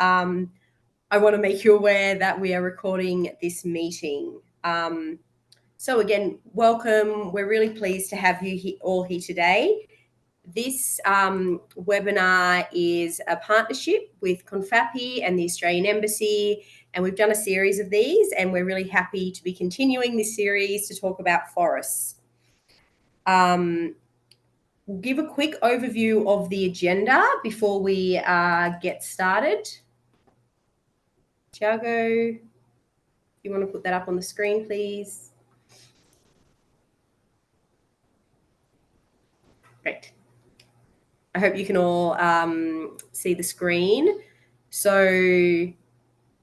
I want to make you aware that we are recording this meeting. So again, welcome. We're really pleased to have you all here today. This webinar is a partnership with CONFAP and the Australian Embassy, and we've done a series of these, and we're really happy to be continuing this series to talk about forests. We'll give a quick overview of the agenda before we get started. Tiago, if you want to put that up on the screen, please. Great. I hope you can all see the screen. So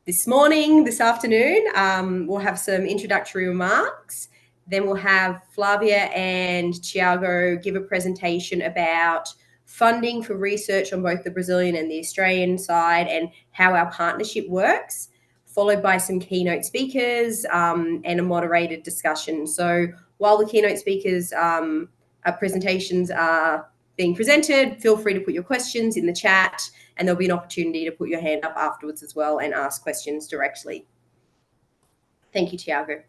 this afternoon, we'll have some introductory remarks. Then we'll have Flavia and Tiago give a presentation about funding for research on both the Brazilian and the Australian side and how our partnership works, followed by some keynote speakers and a moderated discussion. So while the keynote speakers' presentations are being presented, feel free to put your questions in the chat, and there'll be an opportunity to put your hand up afterwards as well and ask questions directly. Thank you, Tiago.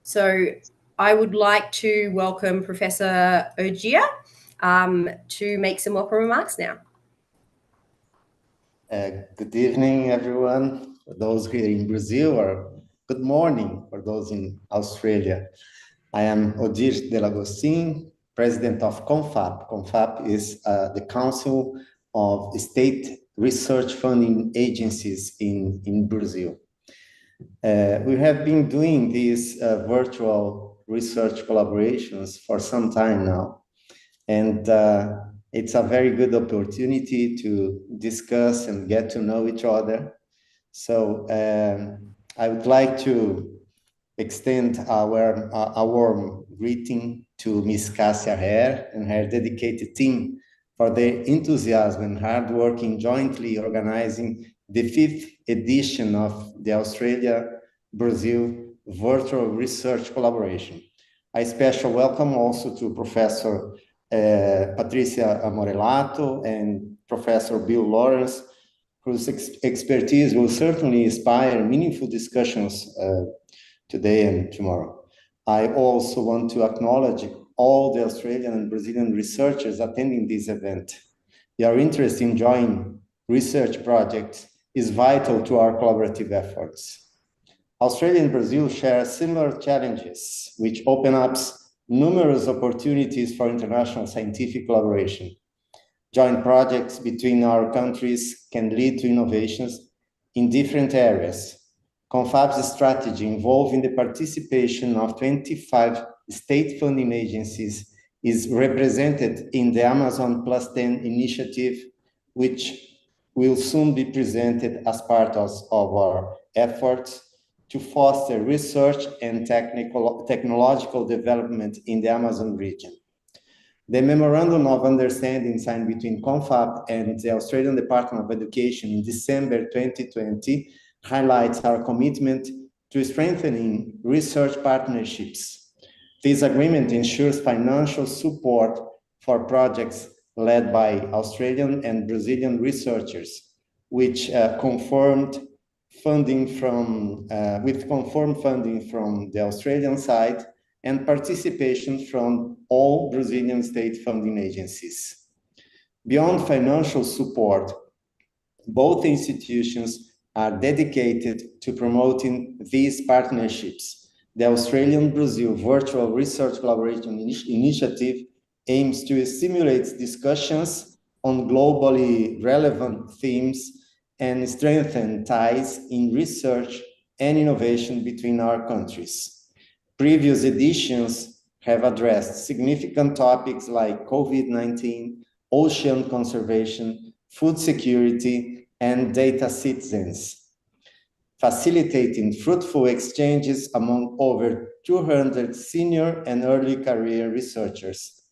So I would like to welcome Professor Ogia to make some welcome remarks now. Good evening, everyone. For those here in Brazil, or good morning for those in Australia. I am Odir Delagostin, President of CONFAP. CONFAP is the Council of State Research Funding Agencies in Brazil. We have been doing these virtual research collaborations for some time now, and it's a very good opportunity to discuss and get to know each other. So I would like to extend a warm greeting to Ms. Cássia Herr and her dedicated team for their enthusiasm and hard work in jointly organizing the 5th edition of the Australia-Brazil Virtual Research Collaboration. A special welcome also to Professor Patricia Amorellato and Professor Bill Lawrence, whose expertise will certainly inspire meaningful discussions today and tomorrow. I also want to acknowledge all the Australian and Brazilian researchers attending this event. Your interest in joining research projects is vital to our collaborative efforts. Australia and Brazil share similar challenges, which open up numerous opportunities for international scientific collaboration. Joint projects between our countries can lead to innovations in different areas. CONFAP's strategy involving the participation of 25 state funding agencies is represented in the Amazon Plus 10 initiative, which will soon be presented as part of our efforts to foster research and technological development in the Amazon region. The Memorandum of Understanding signed between CONFAP and the Australian Department of Education in December 2020 highlights our commitment to strengthening research partnerships. This agreement ensures financial support for projects led by Australian and Brazilian researchers, which confirmed funding from the Australian side and participation from all Brazilian state funding agencies. Beyond financial support, both institutions are dedicated to promoting these partnerships. The Australian-Brazil Virtual Research Collaboration Initiative aims to stimulate discussions on globally relevant themes and strengthen ties in research and innovation between our countries. Previous editions have addressed significant topics like COVID-19, ocean conservation, food security, and data citizens, facilitating fruitful exchanges among over 200 senior and early career researchers.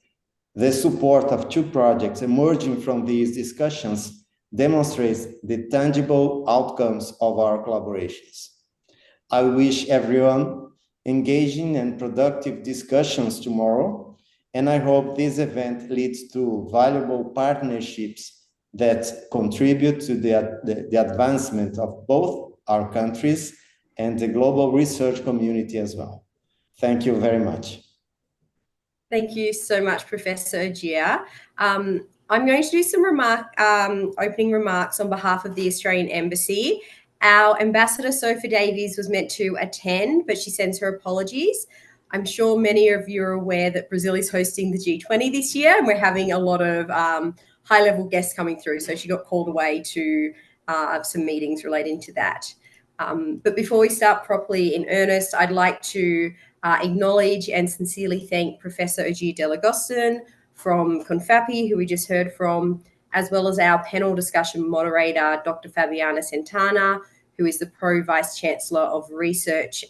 The support of 2 projects emerging from these discussions demonstrates the tangible outcomes of our collaborations. I wish everyone engaging in productive discussions tomorrow And I hope this event leads to valuable partnerships that contribute to the advancement of both our countries and the global research community as well. Thank you very much. Thank you so much, Professor Ogier. I'm going to do some opening remarks on behalf of the Australian Embassy. Our Ambassador Sophie Davies was meant to attend, but she sends her apologies. I'm sure many of you are aware that Brazil is hosting the G20 this year, and we're having a lot of high-level guests coming through. So she got called away to some meetings relating to that. But before we start properly in earnest, I'd like to acknowledge and sincerely thank Professor Ogier Delagostin from CONFAP, who we just heard from, as well as our panel discussion moderator, Dr. Fabiana Santana, who is the Pro Vice Chancellor of Research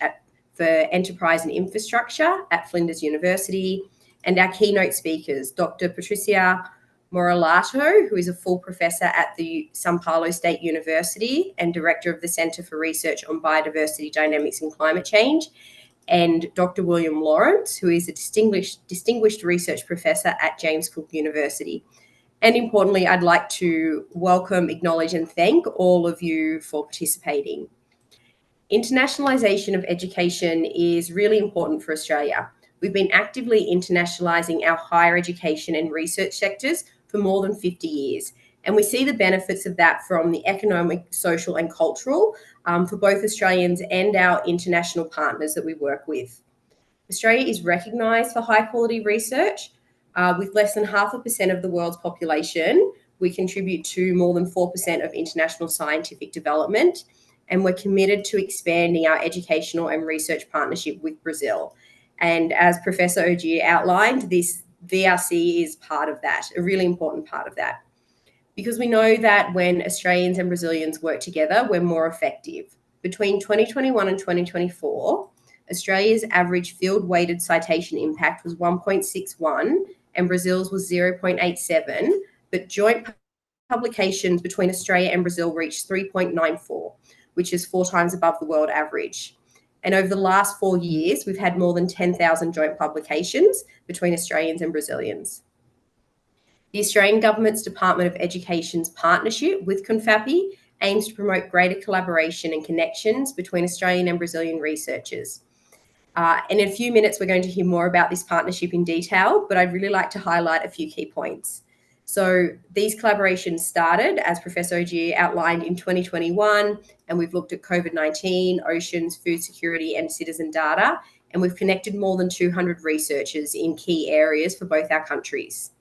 for Enterprise and Infrastructure at Flinders University, and our keynote speakers, Dr. Patricia Moralato, who is a full professor at the São Paulo State University and director of the Centre for Research on Biodiversity Dynamics and Climate Change, and Dr. William Lawrence, who is a distinguished research professor at James Cook University. And importantly, I'd like to welcome, acknowledge, and thank all of you for participating. Internationalisation of education is really important for Australia. We've been actively internationalising our higher education and research sectors for more than 50 years. And we see the benefits of that from the economic, social, and cultural for both Australians and our international partners that we work with. Australia is recognised for high-quality research. With less than 0.5% of the world's population, we contribute to more than 4% of international scientific development, and we're committed to expanding our educational and research partnership with Brazil. And as Professor Ogier outlined, this VRC is part of that, a really important part of that. Because we know that when Australians and Brazilians work together, we're more effective. Between 2021 and 2024, Australia's average field-weighted citation impact was 1.61 and Brazil's was 0.87, but joint publications between Australia and Brazil reached 3.94, which is 4 times above the world average. And over the last 4 years, we've had more than 10,000 joint publications between Australians and Brazilians. The Australian Government's Department of Education's partnership with CONFAP aims to promote greater collaboration and connections between Australian and Brazilian researchers. And in a few minutes, we're going to hear more about this partnership in detail, but I'd really like to highlight a few key points. So these collaborations started, as Professor Ogier outlined, in 2021, and we've looked at COVID-19, oceans, food security, and citizen data, and we've connected more than 200 researchers in key areas for both our countries.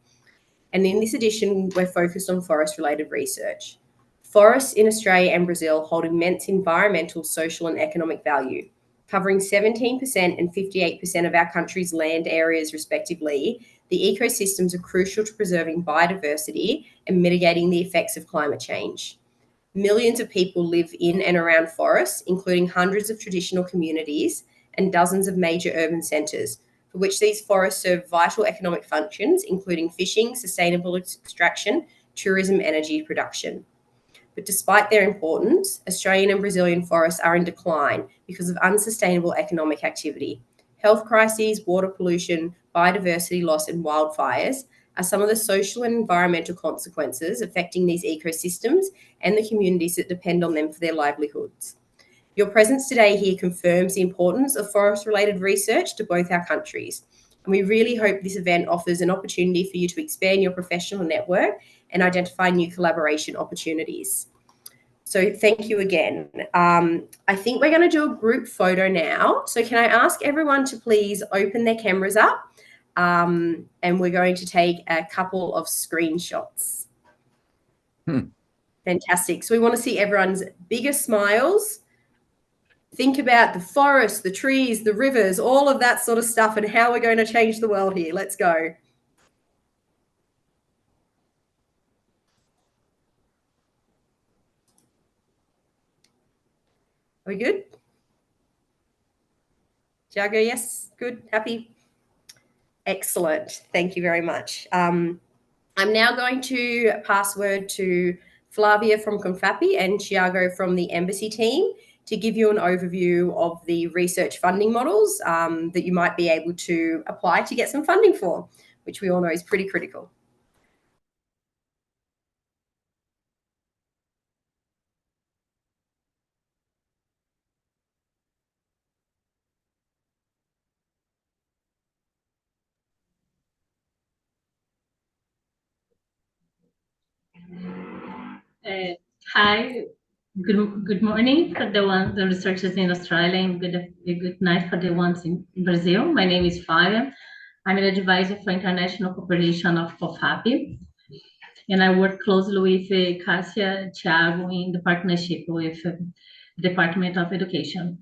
And in this edition, we're focused on forest-related research. Forests in Australia and Brazil hold immense environmental, social, and economic value. Covering 17% and 58% of our country's land areas, respectively, the ecosystems are crucial to preserving biodiversity and mitigating the effects of climate change. Millions of people live in and around forests, including hundreds of traditional communities and dozens of major urban centres, for which these forests serve vital economic functions, including fishing, sustainable extraction, tourism, energy production. But despite their importance, Australian and Brazilian forests are in decline because of unsustainable economic activity. Health crises, water pollution, biodiversity loss, and wildfires are some of the social and environmental consequences affecting these ecosystems and the communities that depend on them for their livelihoods. Your presence today here confirms the importance of forest-related research to both our countries. And we really hope this event offers an opportunity for you to expand your professional network and identify new collaboration opportunities. So thank you again. I think we're going to do a group photo now. So can I ask everyone to please open their cameras up? And we're going to take a couple of screenshots. Fantastic. So we want to see everyone's biggest smiles. Think about the forest, the trees, the rivers, all of that sort of stuff and how we're going to change the world here. Let's go. Are we good? Jago, yes? Good? Happy? Excellent. Thank you very much. I'm now going to pass word to Flavia from CONFAP and Thiago from the Embassy team to give you an overview of the research funding models that you might be able to apply to get some funding for. which we all know is pretty critical. Hi, good morning for the researchers in Australia, and good night for the ones in Brazil. My name is Flávia. I'm an advisor for international cooperation of CONFAP, and I work closely with Cássia Thiago in the partnership with the Department of Education.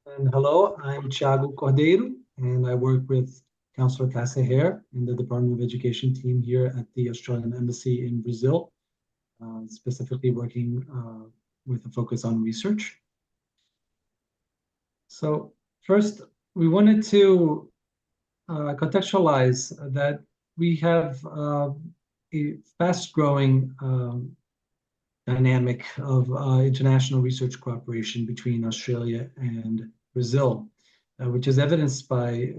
And hello, I'm Thiago Cordeiro, and I work with Councillor Cássia here in the Department of Education team here at the Australian Embassy in Brazil, specifically working with a focus on research. So first, we wanted to contextualize that we have a fast-growing dynamic of international research cooperation between Australia and Brazil, which is evidenced by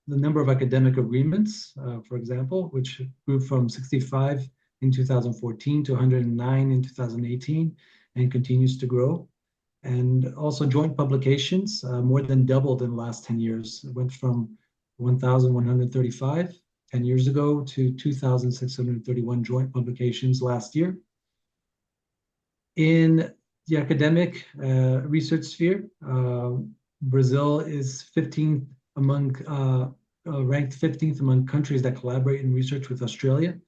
the number of academic agreements, for example, which grew from 65 in 2014 to 109 in 2018 and continues to grow. And also joint publications more than doubled in the last 10 years. It went from 1,135 10 years ago to 2,631 joint publications last year. In the academic research sphere, Brazil is 15th among, ranked 15th among countries that collaborate in research with Australia,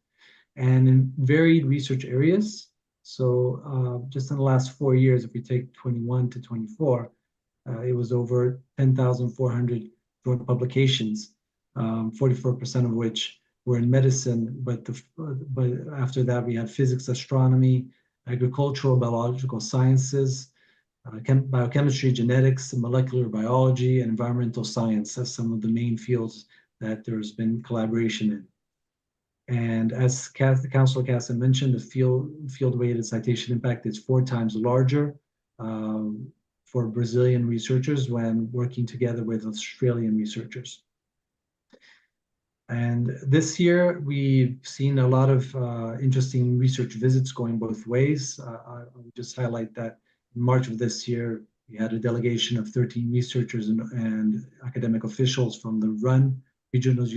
and in varied research areas. So just in the last 4 years, if we take 21 to 24, it was over 10,400 joint publications, 44% of which were in medicine, but after that we had physics, astronomy, agricultural, biological sciences, biochemistry, genetics, molecular biology, and environmental science as some of the main fields that there's been collaboration in. And as Councillor Cássia mentioned, the field-weighted citation impact is 4 times larger for Brazilian researchers when working together with Australian researchers. And this year, we've seen a lot of interesting research visits going both ways. I'll just highlight that in March of this year, we had a delegation of 13 researchers and academic officials from the RUN Regional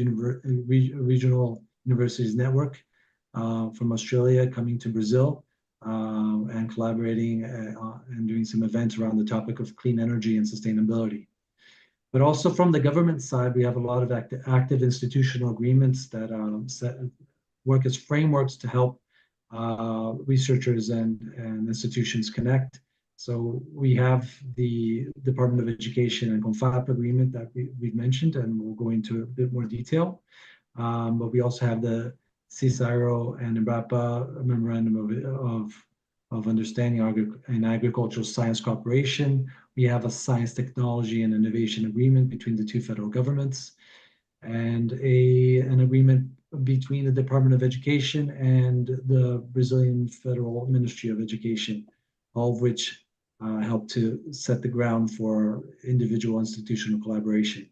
Universities Network from Australia coming to Brazil and collaborating and doing some events around the topic of clean energy and sustainability. But also from the government side, we have a lot of active institutional agreements that work as frameworks to help researchers and institutions connect. So we have the Department of Education and CONFAP agreement that we've mentioned, and we'll go into a bit more detail. But we also have the CSIRO and Embrapa Memorandum of Understanding and Agricultural Science Cooperation. We have a Science, Technology, and Innovation Agreement between the 2 federal governments, and an agreement between the Department of Education and the Brazilian Federal Ministry of Education, all of which help to set the ground for individual institutional collaboration.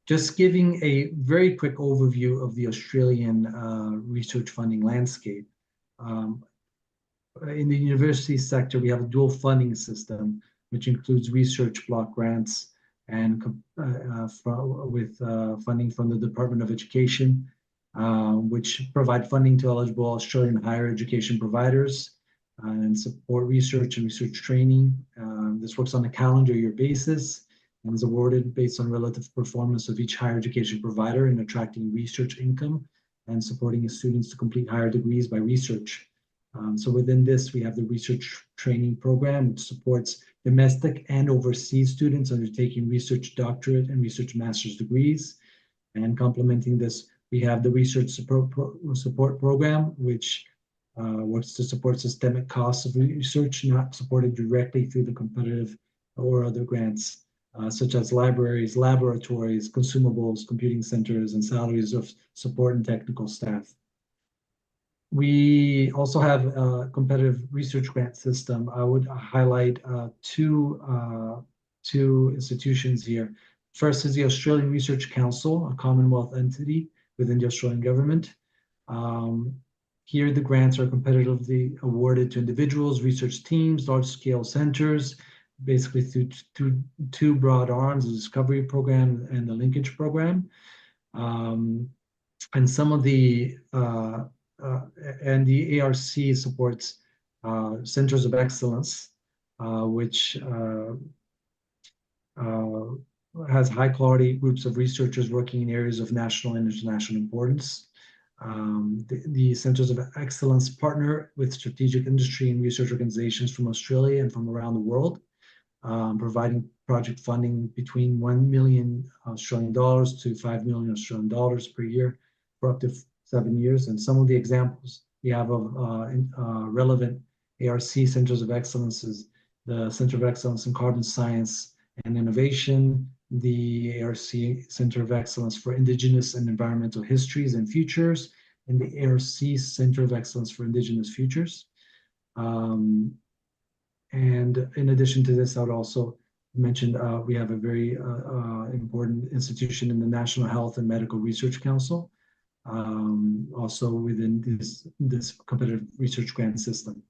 Just giving a very quick overview of the Australian research funding landscape. In the university sector, we have a dual funding system, which includes research block grants and with funding from the Department of Education, which provide funding to eligible Australian higher education providers and support research and research training. This works on a calendar year basis and is awarded based on relative performance of each higher education provider in attracting research income and supporting students to complete higher degrees by research. So within this, we have the research training program, which supports domestic and overseas students undertaking research doctorate and research master's degrees. And complementing this, we have the research support program, which works to support systemic costs of research not supported directly through the competitive or other grants, such as libraries, laboratories, consumables, computing centers, and salaries of support and technical staff. We also have a competitive research grant system. I would highlight two institutions here. First is the Australian Research Council, a Commonwealth entity within the Australian government. Here, the grants are competitively awarded to individuals, research teams, large-scale centers, basically through two broad arms, the Discovery Program and the Linkage Program. And some of the and the ARC supports centers of excellence, which has high-quality groups of researchers working in areas of national and international importance. The Centers of Excellence partner with strategic industry and research organizations from Australia and from around the world, providing project funding between 1 million Australian dollars to 5 million Australian dollars per year for up to 7 years. And some of the examples we have of relevant ARC Centers of Excellence is the Center of Excellence in Carbon Science and Innovation, the ARC Center of Excellence for Indigenous and Environmental Histories and Futures, and the ARC Center of Excellence for Indigenous Futures. And in addition to this, I would also mention we have a very important institution in the National Health and Medical Research Council, also within this competitive research grant system.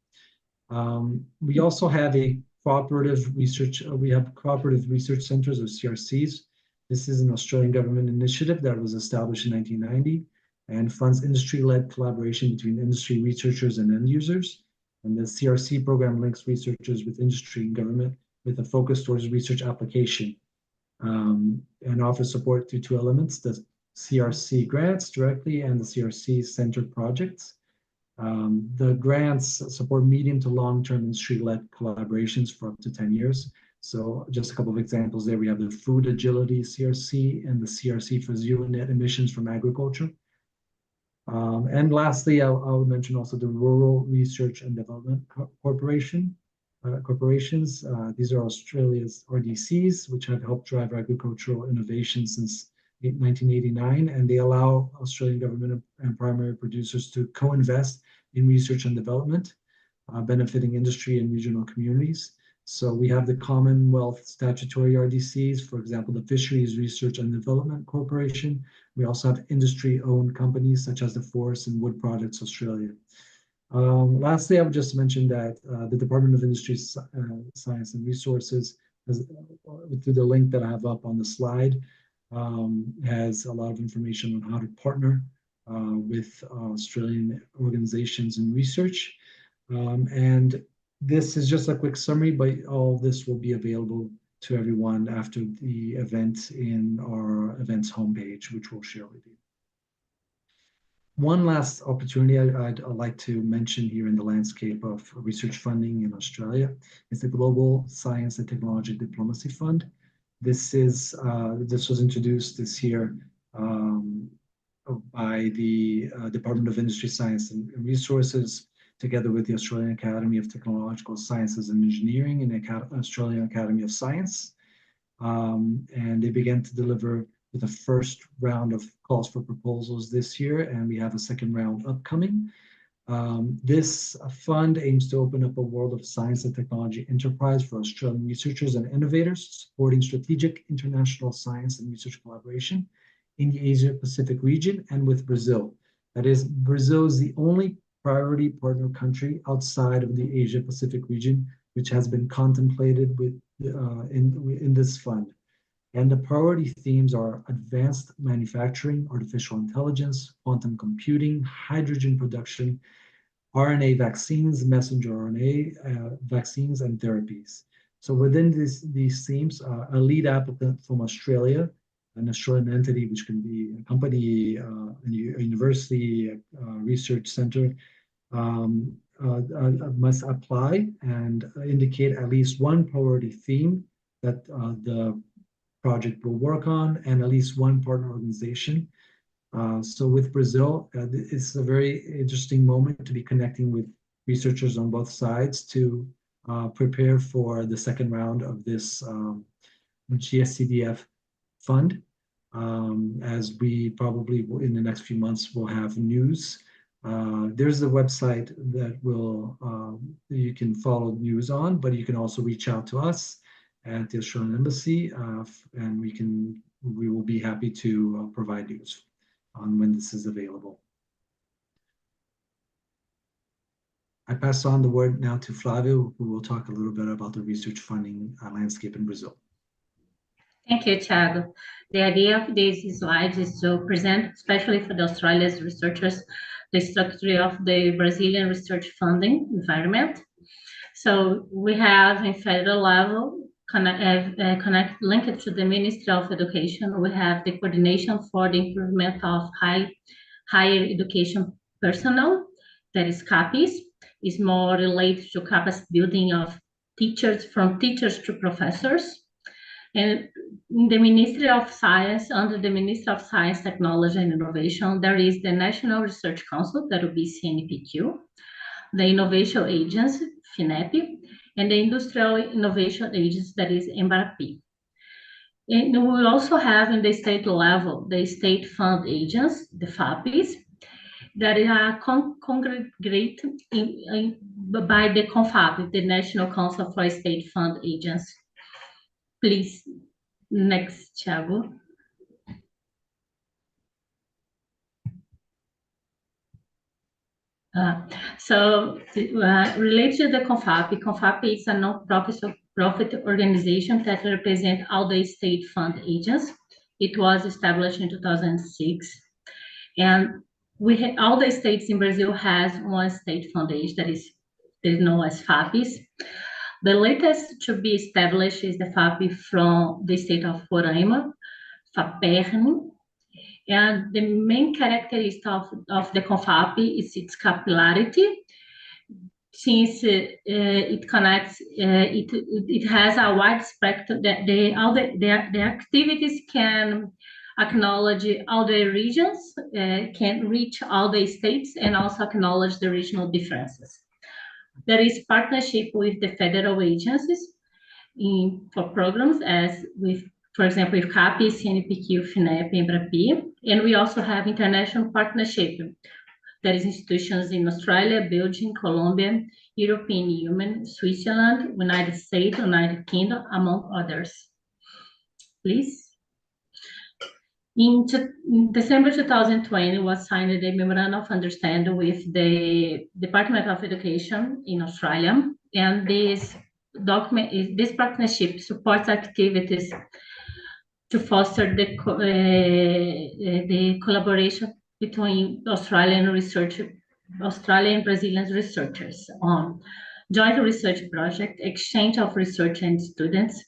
We also have a cooperative research, we have cooperative research centers, or CRCs. This is an Australian government initiative that was established in 1990 and funds industry-led collaboration between industry researchers and end users. And the CRC program links researchers with industry and government with a focus towards research application, and offers support through two elements, the CRC grants directly and the CRC center projects. The grants support medium to long-term industry-led collaborations for up to 10 years. So just a couple of examples there. We have the Food Agility CRC and the CRC for zero net emissions from agriculture. And lastly, I would mention also the Rural Research and Development Corporations. These are Australia's RDCs, which have helped drive agricultural innovation since 1989, and they allow Australian government and primary producers to co-invest in research and development, benefiting industry and regional communities. So we have the Commonwealth statutory RDCs, for example, the Fisheries Research and Development Corporation. We also have industry-owned companies such as the Forest and Wood Products Australia. Lastly, I would just mention that the Department of Industry, Science and Resources, through the link that I have up on the slide, has a lot of information on how to partner with Australian organizations in research. And this is just a quick summary, but all of this will be available to everyone after the event in our events homepage, which we'll share with you. One last opportunity I'd like to mention here in the landscape of research funding in Australia is the Global Science and Technology Diplomacy Fund. This was introduced this year by the Department of Industry, Science and Resources, together with the Australian Academy of Technological Sciences and Engineering and the Australian Academy of Science. And they began to deliver with the first round of calls for proposals this year, and we have a second round upcoming. This fund aims to open up a world of science and technology enterprise for Australian researchers and innovators, supporting strategic international science and research collaboration in the Asia-Pacific region and with Brazil. That is, Brazil is the only priority partner country outside of the Asia-Pacific region, which has been contemplated with, in this fund. And the priority themes are advanced manufacturing, artificial intelligence, quantum computing, hydrogen production, RNA vaccines, messenger RNA vaccines, and therapies. So within these themes, a lead applicant from Australia, an Australian entity, which can be a company, a university, a research center, must apply and indicate at least one priority theme that the project will work on, and at least one partner organization. So with Brazil, it's a very interesting moment to be connecting with researchers on both sides to prepare for the second round of this GSCDF fund. As we probably will, in the next few months, will have news. There's a website that will you can follow news on, but you can also reach out to us. at the Australian Embassy, and we will be happy to provide news on when this is available. I pass on the word now to Flavio, who will talk a little bit about the research funding landscape in Brazil. Thank you, Thiago. The idea of these slides is to present, especially for the Australia's researchers, the structure of the Brazilian research funding environment. So we have in federal level, linked to the Ministry of Education, we have the coordination for the improvement of higher education personnel, that is CAPES, is more related to capacity building of teachers, from teachers to professors. And in the Ministry of Science, under the Ministry of Science, Technology and Innovation, there is the National Research Council, that will be CNPq, the Innovation Agency, FINEP, and the Industrial Innovation Agency, that is EMBRAPI. And we also have in the state level, the state fund agents, the FAPs, that are congregate by the CONFAP, the National Council for State Fund Agents. Please, next, Thiago. Related to the CONFAP, CONFAP is a non-profit organization that represents all the state fund agents. It was established in 2006, and all the states in Brazil has one state fund agent that is known as FAPs. The latest to be established is the FAP from the state of Roraima, FAPERN. And the main characteristic of the CONFAP is its capillarity, since it connects, it has a wide spectrum, that the activities can acknowledge all the regions, can reach all the states, and also acknowledge the regional differences. There is partnership with the federal agencies for programs, as with, for example, with CAPES, CNPq, FINEP, EMBRAPI, and we also have international partnership. There is institutions in Australia, Belgium, Colombia, European Union, Switzerland, United States, United Kingdom, among others. Please. In December 2020, was signed a memorandum of understanding with the Department of Education in Australia, and this partnership supports activities to foster the collaboration between Australian and Brazilian researchers on joint research project, exchange of research and students,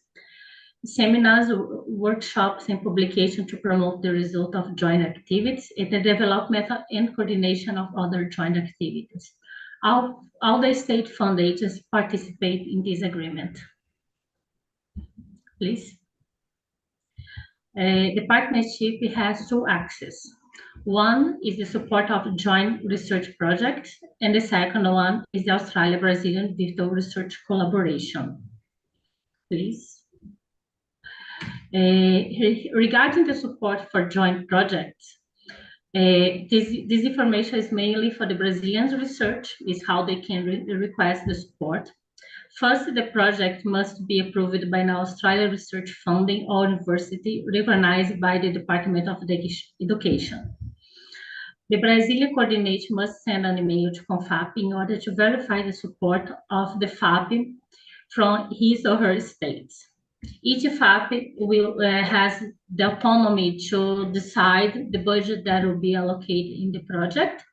seminars, workshops, and publication to promote the result of joint activities, and the development and coordination of other joint activities. All the state fund agencies participate in this agreement. Please. The partnership has two axes. One is the support of joint research projects, and the second one is the Australia-Brazilian Digital Research Collaboration. Please. Regarding the support for joint projects, this information is mainly for the Brazilian research, is how they can request the support. First, the project must be approved by an Australian research funding or university recognized by the Department of Education. The Brazilian coordinator must send an email to CONFAP in order to verify the support of the FAP from his or her states. Each FAP has the autonomy to decide the budget that will be allocated in the project,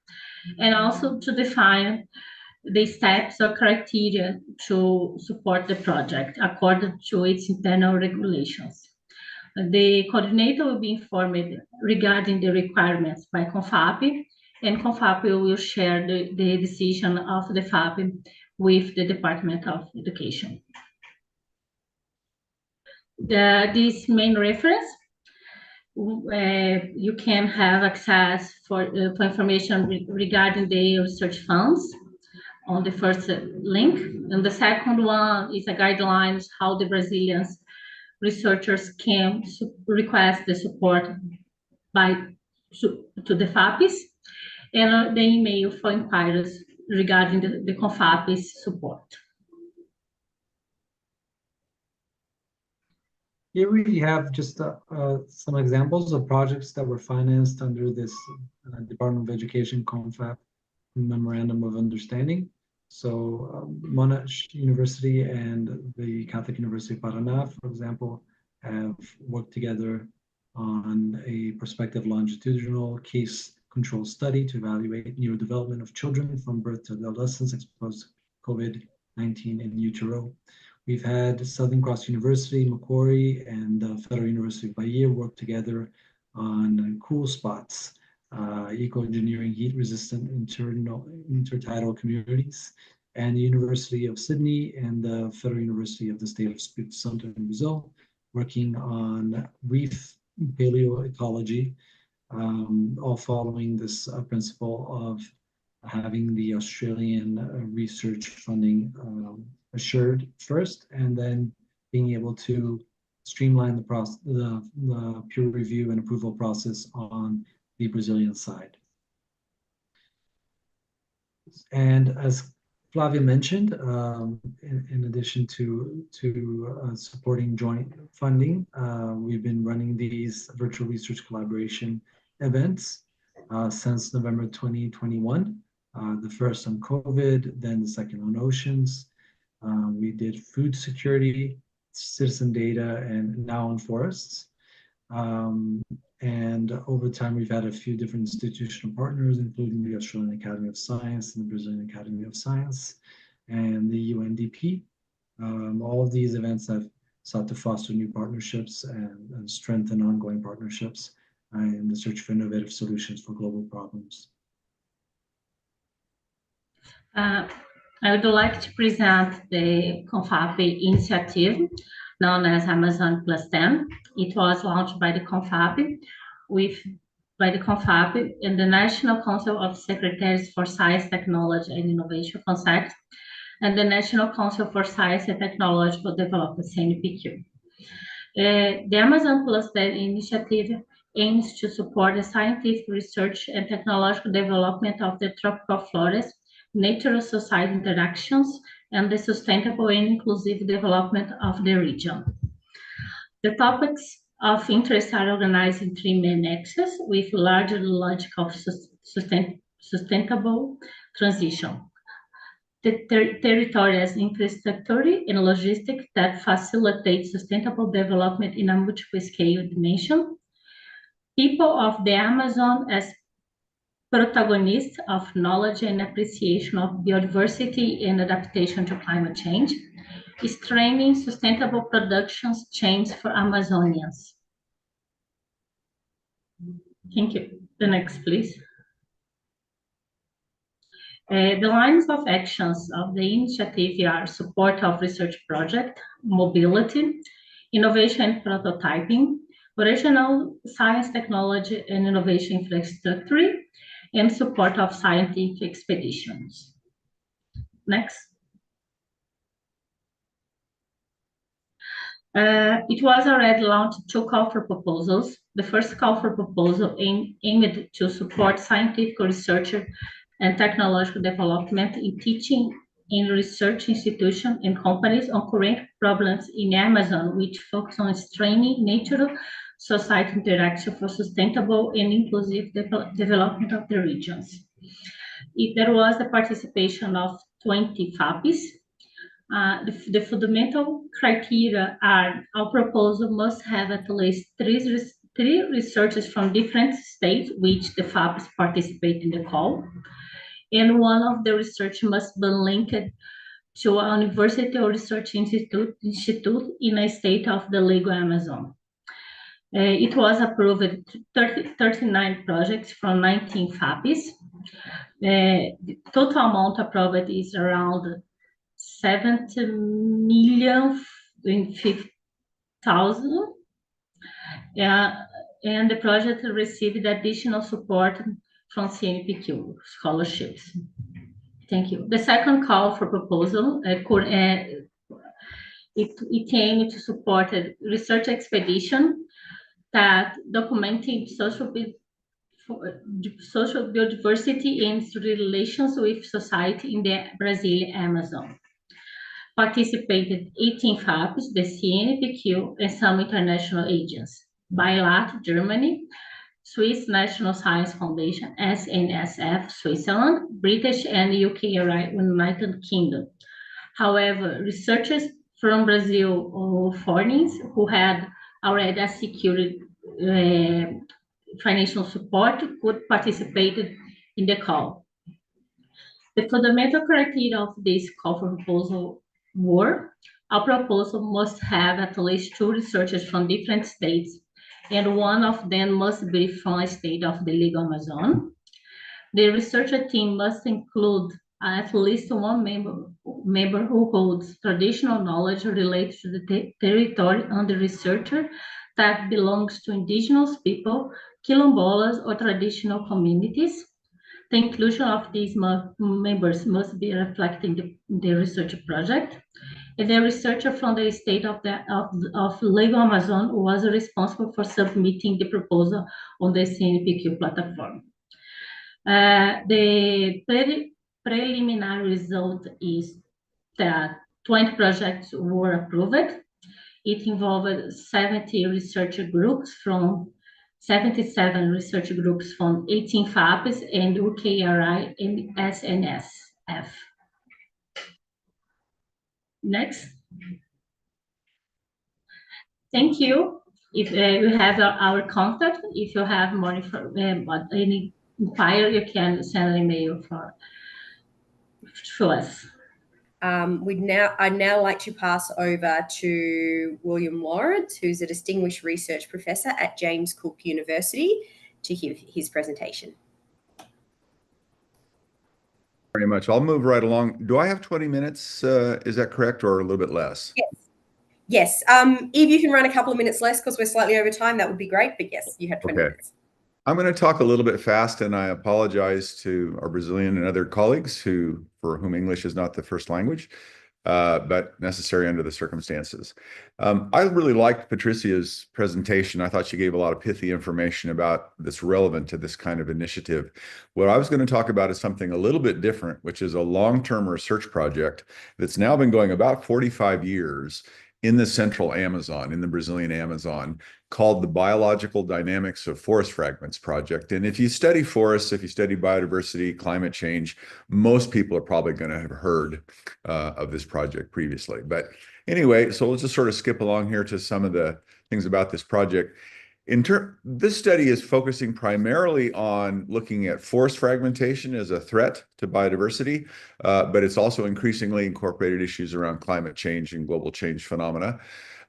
and also to define the steps or criteria to support the project according to its internal regulations. The coordinator will be informed regarding the requirements by CONFAP, and CONFAP will share the decision of the FAP with the Department of Education. This main reference, you can have access for information regarding the research funds on the first link, and the second one is a guidelines how the Brazilian researchers can request the support to the FAPs, and the email for inquiries regarding the CONFAP's support. Here we have just some examples of projects that were financed under this Department of Education CONFAP Memorandum of Understanding. So Monash University and the Catholic University of Paraná, for example, have worked together on a prospective longitudinal case control study to evaluate neurodevelopment of children from birth to adolescence exposed to COVID-19 in utero. We've had Southern Cross University, Macquarie, and Federal University of Bahia work together on cool spots, eco-engineering heat-resistant intertidal communities, and the University of Sydney and the Federal University of the State of Espírito Santo in Brazil, working on reef paleoecology, all following this principle of having the Australian research funding assured first, and then being able to streamline the process, the peer review and approval process on the Brazilian side. And as Flavia mentioned, in addition to supporting joint funding, we've been running these virtual research collaboration events since November 2021. The first on COVID, then the second on oceans. We did food security, citizen data, and now on forests. And over time, we've had a few different institutional partners, including the Australian Academy of Science and the Brazilian Academy of Science and the UNDP. All of these events have sought to foster new partnerships and strengthen ongoing partnerships in the search for innovative solutions for global problems. I would like to present the CONFAP initiative known as Amazon Plus 10. It was launched by the CONFAP and the National Council of Secretaries for Science, Technology and Innovation, CONSEC, and the National Council for Science and Technological Development, CNPq. The Amazon Plus 10 initiative aims to support the scientific research and technological development of the tropical forests, natural society interactions, and the sustainable and inclusive development of the region. The topics of interest are organized in three main axes with larger logic of sustainable transition. The territorial infrastructure and logistics that facilitate sustainable development in a multiple scale dimension. People of the Amazon as protagonists of knowledge and appreciation of biodiversity and adaptation to climate change, strengthening sustainable production chains for Amazonians. Thank you. The next, please. The lines of actions of the initiative are support of research project, mobility, innovation and prototyping, original science, technology and innovation infrastructure, and support of scientific expeditions. Next. It was already launched 2 calls for proposals. The first call for proposal aimed to support scientific research and technological development in teaching in research institutions and companies on current problems in Amazon, which focus on strengthening natural society interaction for sustainable and inclusive development of the regions. There was the participation of 20 FAPs. The fundamental criteria are our proposal must have at least three researchers from different states, which the FAPs participate in the call. And one of the research must be linked to a university or research institute in a state of the legal Amazon. It was approved 39 projects from 19 FAPs. The total amount approved is around 70,050,000. And the project received additional support from CNPq scholarships. Thank you. The second call for proposal, it aimed to support a research expedition that documenting social biodiversity and relations with society in the Brazilian Amazon. participated 18 FAPs, the CNPq, and some international agents. BILAT, Germany, Swiss National Science Foundation, SNSF, Switzerland, British and UKRI, United Kingdom. However, researchers from Brazil or foreigners who had already secured financial support could participate in the call. The fundamental criteria of this call for proposal were: a proposal must have at least 2 researchers from different states, and one of them must be from a state of the legal Amazon. The researcher team must include at least one member who holds traditional knowledge related to the territory under researcher that belongs to indigenous people, quilombolas, or traditional communities. The inclusion of these members must be reflecting the research project. And the researcher from the state of Legal Amazon was responsible for submitting the proposal on the CNPq platform. The preliminary result is that 20 projects were approved. It involved 77 research groups from 18 FAPs and UKRI and SNSF. Next. Thank you. If you have our contact, if you have more any inquiry, you can send an email to us. I'd now like to pass over to William Lawrence, who's a distinguished research professor at James Cook University, to give his presentation. Very much. I'll move right along. Do I have 20 minutes? Is that correct, or a little bit less? Yes. Yes. If you can run a couple of minutes less because we're slightly over time, that would be great. But yes, you have 20 minutes. I'm going to talk a little bit fast, and I apologize to our Brazilian and other colleagues for whom English is not the first language, but necessary under the circumstances. I really liked Patricia's presentation. I thought she gave a lot of pithy information that's relevant to this kind of initiative. What I was going to talk about is something a little bit different, which is a long-term research project that's now been going about 45 years in the central Amazon, in the Brazilian Amazon, called the Biological Dynamics of Forest Fragments Project. And if you study forests, if you study biodiversity, climate change, most people are probably going to have heard of this project previously. But anyway, so we'll just sort of skip along here to some of the things about this project. This study is focusing primarily on looking at forest fragmentation as a threat to biodiversity, but it's also increasingly incorporated issues around climate change and global change phenomena.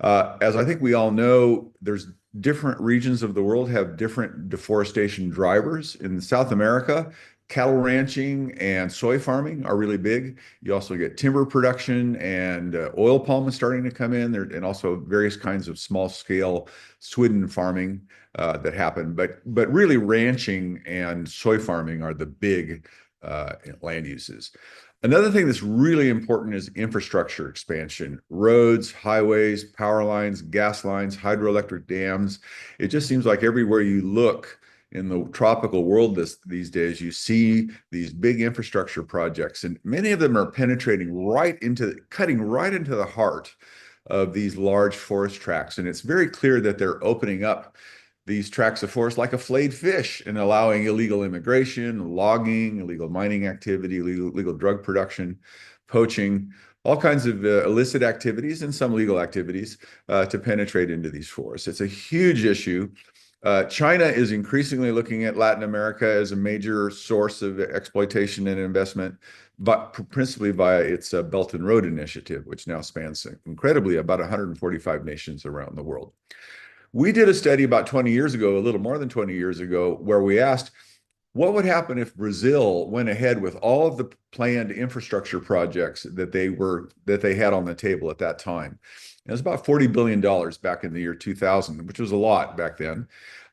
As I think we all know, there's different regions of the world have different deforestation drivers. In South America, cattle ranching and soy farming are really big. You also get timber production, and oil palm is starting to come in there, and also various kinds of small scale swidden farming that happen. But really ranching and soy farming are the big land uses. Another thing that's really important is infrastructure expansion: roads, highways, power lines, gas lines, hydroelectric dams. It just seems like everywhere you look in the tropical world these days, you see these big infrastructure projects, and many of them are penetrating cutting right into the heart of these large forest tracts. And it's very clear that they're opening up these tracts of forest like a flayed fish and allowing illegal immigration, logging, illegal mining activity, illegal drug production, poaching, all kinds of illicit activities and some legal activities to penetrate into these forests. It's a huge issue. China is increasingly looking at Latin America as a major source of exploitation and investment, but principally via its Belt and Road Initiative, which now spans incredibly about 145 nations around the world. We did a study about 20 years ago, a little more than 20 years ago, where we asked, what would happen if Brazil went ahead with all of the planned infrastructure projects that they had on the table at that time? It was about $40 billion back in the year 2000, which was a lot back then.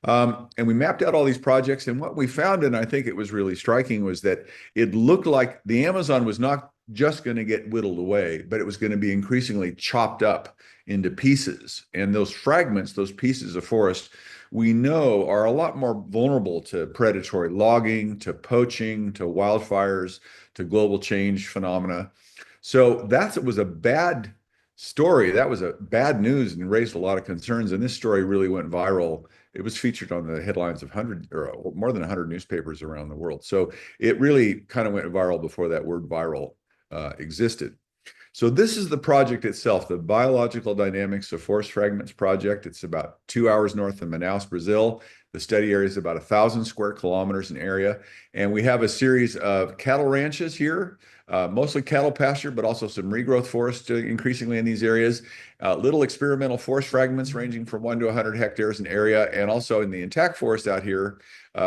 And we mapped out all these projects, and what we found, and I think it was really striking, was that it looked like the Amazon was not just going to get whittled away, but it was going to be increasingly chopped up into pieces. And those fragments, those pieces of forest, we know are a lot more vulnerable to predatory logging, to poaching, to wildfires, to global change phenomena. So that was a bad story. That was a bad news and raised a lot of concerns. And this story really went viral. It was featured on the headlines of more than 100 newspapers around the world. So it really kind of went viral before that word viral existed. So this is the project itself, the Biological Dynamics of Forest Fragments project. It's about 2 hours north of Manaus, Brazil. The study area is about 1,000 square kilometers in area. And we have a series of cattle ranches here, mostly cattle pasture, but also some regrowth forest increasingly in these areas. Little experimental forest fragments ranging from 1 to 100 hectares in area. And also in the intact forest out here,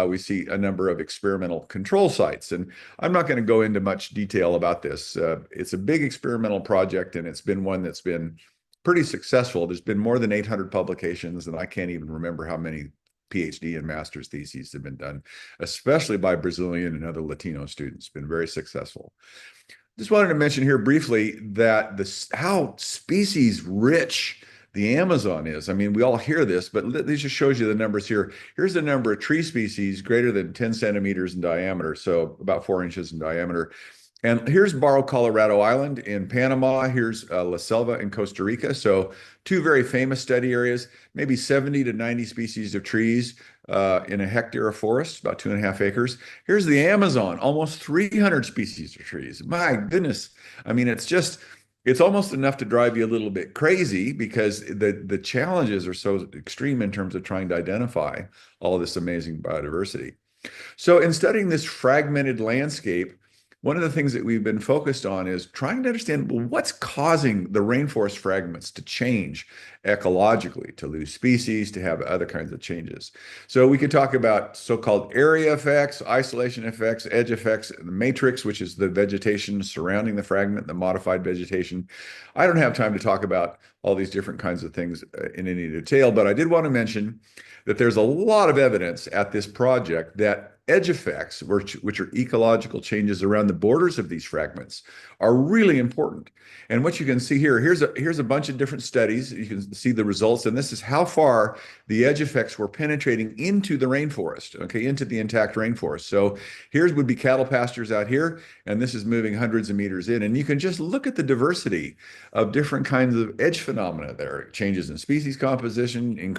we see a number of experimental control sites. And I'm not going to go into much detail about this. It's a big experimental project, and it's been one that's been pretty successful. There's been more than 800 publications, and I can't even remember how many PhD and master's theses have been done, especially by Brazilian and other Latino students. Been very successful. Just wanted to mention here briefly that how species rich the Amazon is. I mean, we all hear this, but this just shows you the numbers here. Here's the number of tree species greater than 10 centimeters in diameter, so about 4 inches in diameter. And here's Barro Colorado Island in Panama. Here's La Selva in Costa Rica. So two very famous study areas, maybe 70 to 90 species of trees in a hectare of forest, about 2.5 acres. Here's the Amazon, almost 300 species of trees. My goodness. I mean, it's almost enough to drive you a little bit crazy because the challenges are so extreme in terms of trying to identify all of this amazing biodiversity. So in studying this fragmented landscape, one of the things that we've been focused on is trying to understand, well, what's causing the rainforest fragments to change ecologically, to lose species, to have other kinds of changes. So we could talk about so-called area effects, isolation effects, edge effects, the matrix, which is the vegetation surrounding the fragment, the modified vegetation. I don't have time to talk about all these different kinds of things in any detail, but I did want to mention that there's a lot of evidence at this project that edge effects, which are ecological changes around the borders of these fragments, are really important. And what you can see here, here's a bunch of different studies. You can see the results, and this is how far the edge effects were penetrating into the rainforest, okay, into the intact rainforest. So here's would be cattle pastures out here, and this is moving hundreds of meters in. And you can just look at the diversity of different kinds of edge phenomena there, changes in species composition,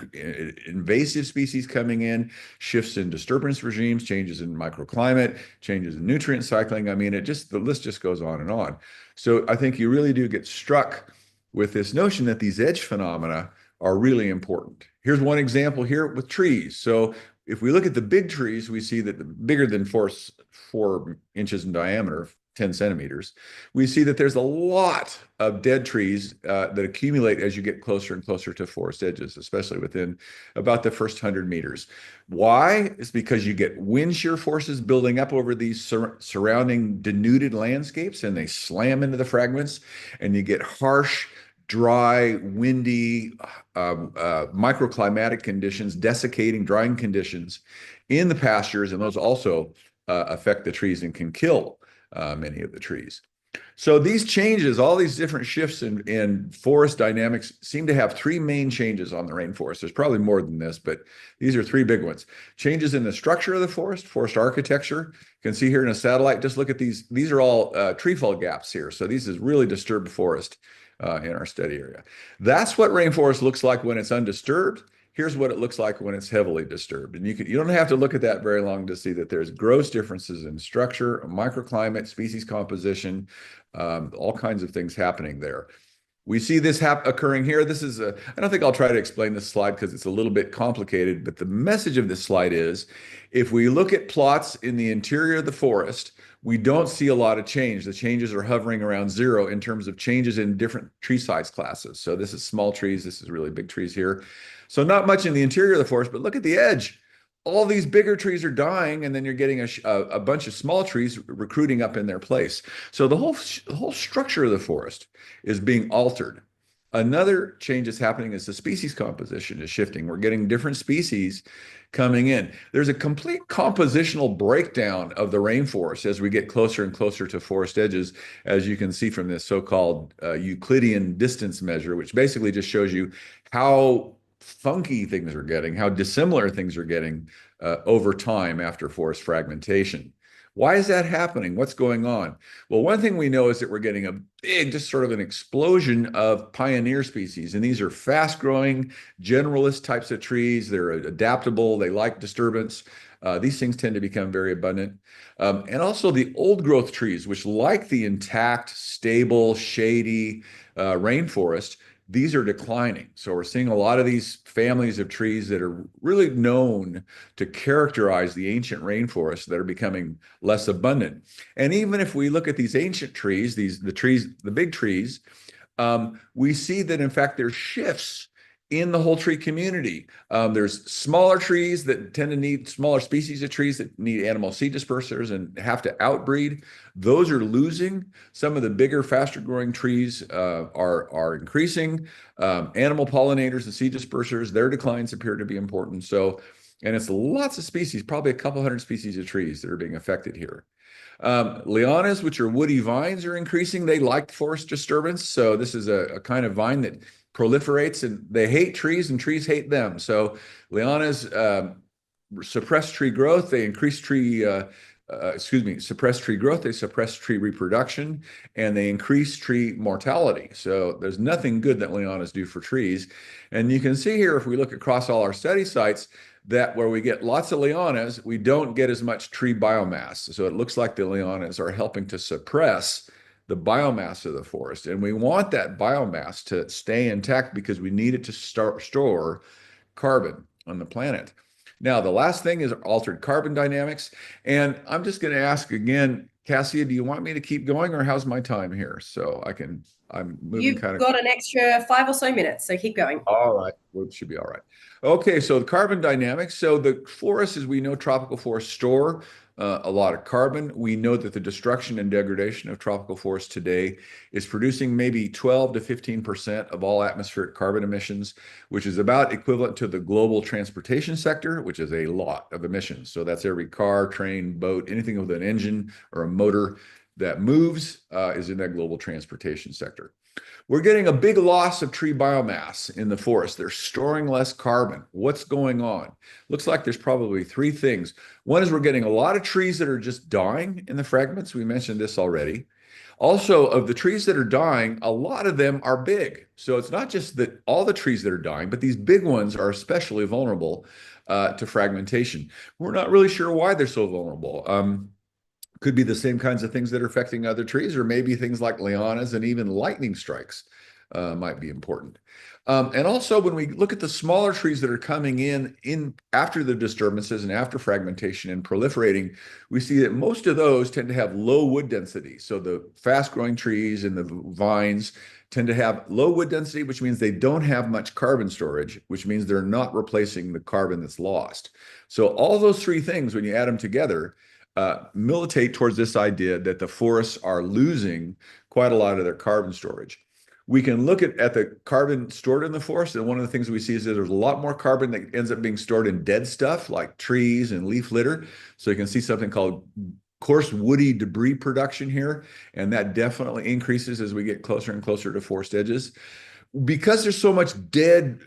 invasive species coming in, shifts in disturbance regimes, changes in microclimate, changes in nutrient cycling. I mean, the list just goes on and on. So I think you really do get struck with this notion that these edge phenomena are really important. Here's one example here with trees. So if we look at the big trees, we see that the bigger than 4 inches in diameter, 10 centimeters, we see that there's a lot of dead trees that accumulate as you get closer and closer to forest edges, especially within about the first 100 meters. Why? It's because you get wind shear forces building up over these surrounding denuded landscapes, and they slam into the fragments, and you get harsh, dry, windy, microclimatic conditions, desiccating, drying conditions in the pastures, and those also affect the trees and can kill many of the trees. So these changes, all these different shifts in forest dynamics seem to have three main changes on the rainforest. There's probably more than this, but these are three big ones. Changes in the structure of the forest architecture. You can see here in a satellite, just look at these. These are all tree fall gaps here. So this is really disturbed forest in our study area. That's what rainforest looks like when it's undisturbed. Here's what it looks like when it's heavily disturbed. And you don't have to look at that very long to see that there's gross differences in structure, microclimate, species composition, all kinds of things happening there. We see this occurring here. This is I don't think I'll try to explain this slide because it's a little bit complicated, but the message of this slide is, if we look at plots in the interior of the forest, we don't see a lot of change. The changes are hovering around zero in terms of changes in different tree size classes. So this is small trees. This is really big trees here. So not much in the interior of the forest, but look at the edge. All these bigger trees are dying, and then you're getting a bunch of small trees recruiting up in their place. So the whole structure of the forest is being altered. Another change that's happening is the species composition is shifting. We're getting different species coming in. There's a complete compositional breakdown of the rainforest as we get closer and closer to forest edges, as you can see from this so-called Euclidean distance measure, which basically just shows you how funky things are getting, how dissimilar things are getting over time after forest fragmentation. Why is that happening? What's going on? Well, one thing we know is that we're getting a big, just sort of an explosion of pioneer species. And these are fast growing, generalist types of trees. They're adaptable. They like disturbance. These things tend to become very abundant. And also the old growth trees, which like the intact, stable, shady rainforest, these are declining. So we're seeing a lot of these families of trees that are really known to characterize the ancient rainforests that are becoming less abundant. And even if we look at these ancient trees, the big trees, we see that in fact there's shifts in the whole tree community. There's smaller trees that tend to need smaller species of trees that need animal seed dispersers and have to outbreed. Those are losing. Some of the bigger, faster growing trees are increasing. Animal pollinators and seed dispersers, their declines appear to be important. So, and it's lots of species, probably a couple hundred species of trees that are being affected here. Lianas, which are woody vines, are increasing. They like forest disturbance. So this is a kind of vine that proliferates, and they hate trees and trees hate them. So lianas suppress tree growth. They increase suppress tree growth. They suppress tree reproduction, and they increase tree mortality. So there's nothing good that lianas do for trees. And you can see here, if we look across all our study sites, that where we get lots of lianas, we don't get as much tree biomass. So it looks like the lianas are helping to suppress the biomass of the forest. And we want that biomass to stay intact because we need it to store carbon on the planet. Now, the last thing is altered carbon dynamics. And I'm just going to ask again, Cassia, do you want me to keep going, or how's my time here? So I'm moving You've got an extra 5 or so minutes, so keep going. All right. Well, it should be all right. Okay, so the carbon dynamics. So the forests, as we know, tropical forests store a lot of carbon. We know that the destruction and degradation of tropical forests today is producing maybe 12 to 15% of all atmospheric carbon emissions, which is about equivalent to the global transportation sector, which is a lot of emissions. So that's every car, train, boat, anything with an engine or a motor that moves is in that global transportation sector. We're getting a big loss of tree biomass in the forest. They're storing less carbon. What's going on? Looks like there's probably 3 things. One is we're getting a lot of trees that are just dying in the fragments. We mentioned this already. Also, of the trees that are dying, a lot of them are big. So it's not just that all the trees that are dying, but these big ones are especially vulnerable to fragmentation. We're not really sure why they're so vulnerable. Could be the same kinds of things that are affecting other trees, or maybe things like lianas and even lightning strikes might be important. And also, when we look at the smaller trees that are coming in after the disturbances and after fragmentation and proliferating, we see that most of those tend to have low wood density. So the fast-growing trees and the vines tend to have low wood density, which means they don't have much carbon storage, which means they're not replacing the carbon that's lost. So all those 3 things, when you add them together, militate towards this idea that the forests are losing quite a lot of their carbon storage. We can look at the carbon stored in the forest, and one of the things we see is that there's a lot more carbon that ends up being stored in dead stuff like trees and leaf litter. So you can see something called coarse woody debris production here, and that definitely increases as we get closer and closer to forest edges. Because there's so much dead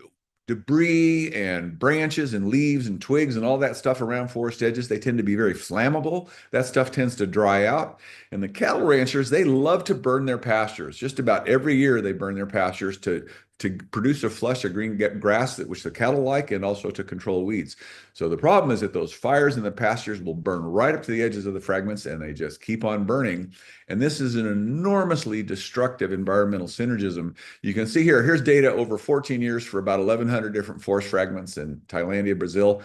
debris and branches and leaves and twigs and all that stuff around forest edges, they tend to be very flammable. That stuff tends to dry out. And the cattle ranchers, they love to burn their pastures. Just about every year they burn their pastures to produce a flush of green grass which the cattle like, and also to control weeds. So the problem is that those fires in the pastures will burn right up to the edges of the fragments, and they just keep on burning. And this is an enormously destructive environmental synergism. You can see here's data over 14 years for about 1,100 different forest fragments in Thailandia, Brazil.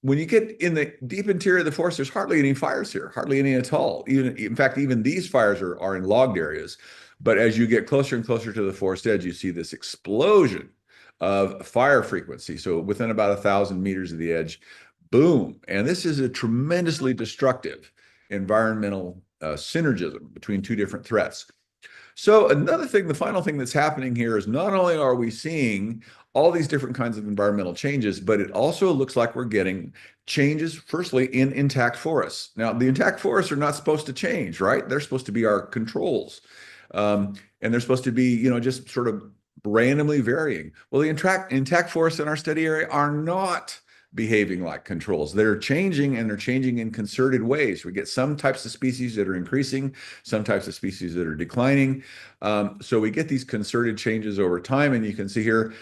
When you get in the deep interior of the forest, there's hardly any fires here, hardly any at all. In fact, even these fires are in logged areas. But as you get closer and closer to the forest edge, you see this explosion of fire frequency. So within about 1,000 meters of the edge, boom. And this is a tremendously destructive environmental synergism between 2 different threats. So another thing, the final thing that's happening here is not only are we seeing all these different kinds of environmental changes, but it also looks like we're getting changes, firstly, in intact forests. Now, the intact forests are not supposed to change, right? They're supposed to be our controls. And they're supposed to be, just sort of randomly varying. Well, the intact forests in our study area are not behaving like controls. They're changing, and they're changing in concerted ways. We get some types of species that are increasing, some types of species that are declining. So we get these concerted changes over time, and you can see here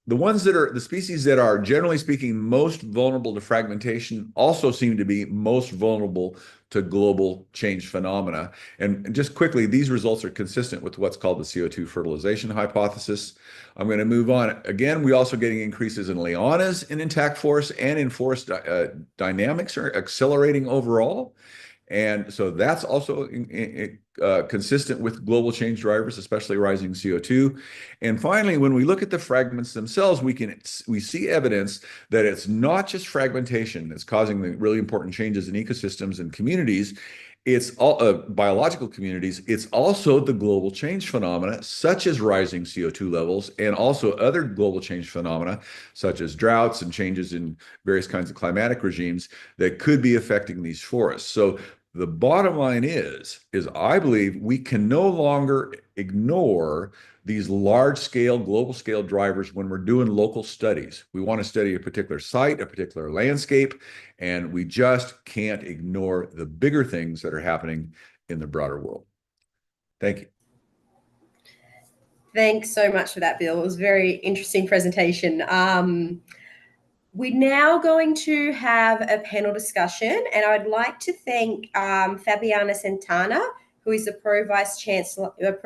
the species that are, generally speaking, most vulnerable to fragmentation also seem to be most vulnerable to global change phenomena. And just quickly, these results are consistent with what's called the CO2 fertilization hypothesis. I'm going to move on. Again, we're also getting increases in lianas in intact forests, and in forest dynamics are accelerating overall. And so that's also consistent with global change drivers, especially rising CO2. And finally, when we look at the fragments themselves, we see evidence that it's not just fragmentation that's causing the really important changes in ecosystems and communities. It's all biological communities. It's also the global change phenomena, such as rising CO2 levels, and also other global change phenomena, such as droughts and changes in various kinds of climatic regimes that could be affecting these forests. So the bottom line is I believe we can no longer ignore these large-scale, global-scale drivers when we're doing local studies. We want to study a particular site, a particular landscape, and we just can't ignore the bigger things that are happening in the broader world. Thank you. Thanks so much for that, Bill. It was a very interesting presentation. We're now going to have a panel discussion, and I'd like to thank Fabiana Santana, who is the Pro-Vice Chancellor at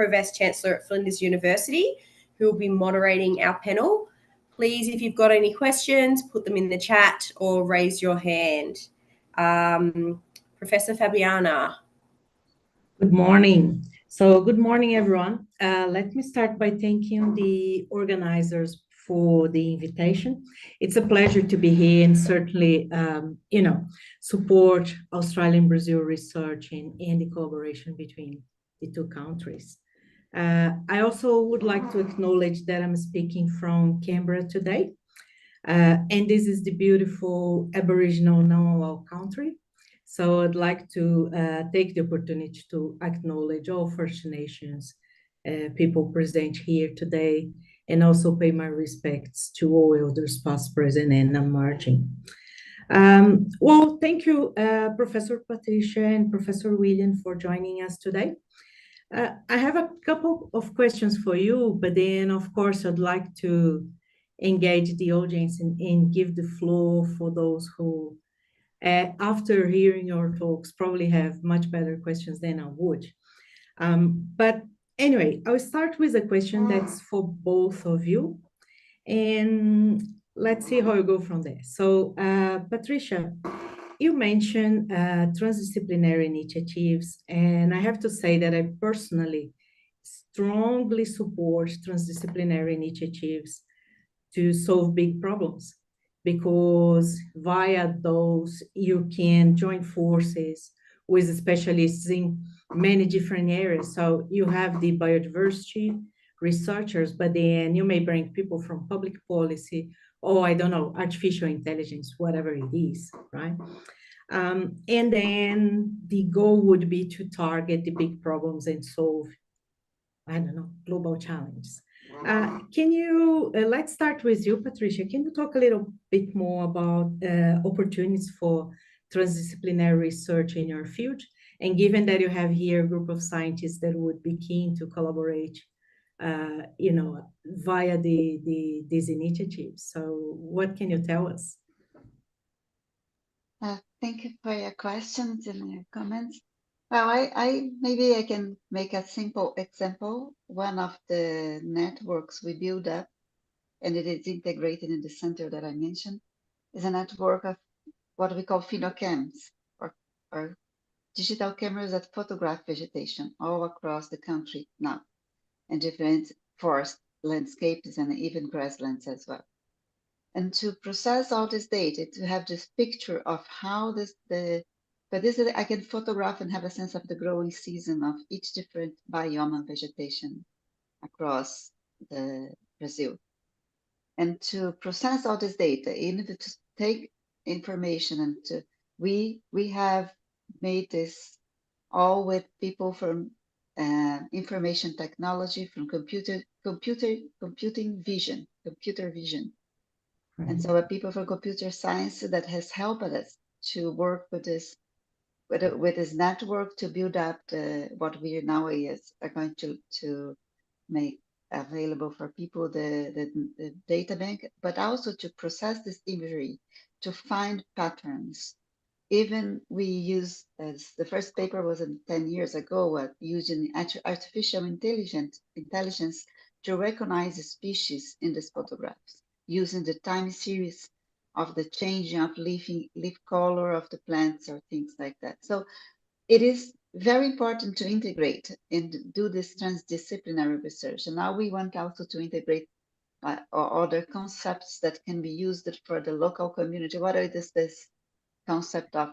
Flinders University, who will be moderating our panel. Please, if you've got any questions, put them in the chat or raise your hand. Professor Fabiana. Good morning. So good morning, everyone. Let me start by thanking the organizers for the invitation. It's a pleasure to be here and certainly, support Australia Brazil research and the collaboration between the two countries. I also would like to acknowledge that I'm speaking from Canberra today. And this is the beautiful Aboriginal Ngunnawal country. So I'd like to take the opportunity to acknowledge all First Nations people present here today, and also pay my respects to all elders past, present, and emerging. Well, thank you, Professor Patricia and Professor William, for joining us today. I have a couple of questions for you, but then, of course, I'd like to engage the audience and give the floor for those who, after hearing your talks, probably have much better questions than I would. But anyway, I'll start with a question that's for both of you, and let's see how you go from there. So, Patricia, you mentioned transdisciplinary initiatives, and I have to say that I personally strongly support transdisciplinary initiatives to solve big problems, because via those you can join forces with specialists in many different areas. So you have the biodiversity researchers, but then you may bring people from public policy, or I don't know, artificial intelligence, whatever it is, right? And then the goal would be to target the big problems and solve, I don't know, global challenges. Can you, let's start with you, Patricia. Can you talk a little bit more about opportunities for transdisciplinary research in your field? And given that you have here a group of scientists that would be keen to collaborate, via these initiatives. So what can you tell us? Thank you for your questions and your comments. Well, I maybe I can make a simple example. One of the networks we build up, and it is integrated in the center that I mentioned, is a network of what we call phenocams, or digital cameras that photograph vegetation all across the country now, and different forest landscapes and even grasslands as well. And to process all this data, to have this picture of how I can photograph and have a sense of the growing season of each different biome and vegetation across the Brazil. And to process all this data, you need to take information, and we have made this all with people from information technology, from computer vision. And so people from computer science that has helped us to work with this network to build up what we nowadays are going to make available for people, the data bank, but also to process this imagery, to find patterns. Even we use, as the first paper was 10 years ago, using artificial intelligence to recognize species in these photographs, using the time series of the changing of leaf color of the plants or things like that. So it is very important to integrate and do this transdisciplinary research. And now we want also to integrate other concepts that can be used for the local community. What is this concept of?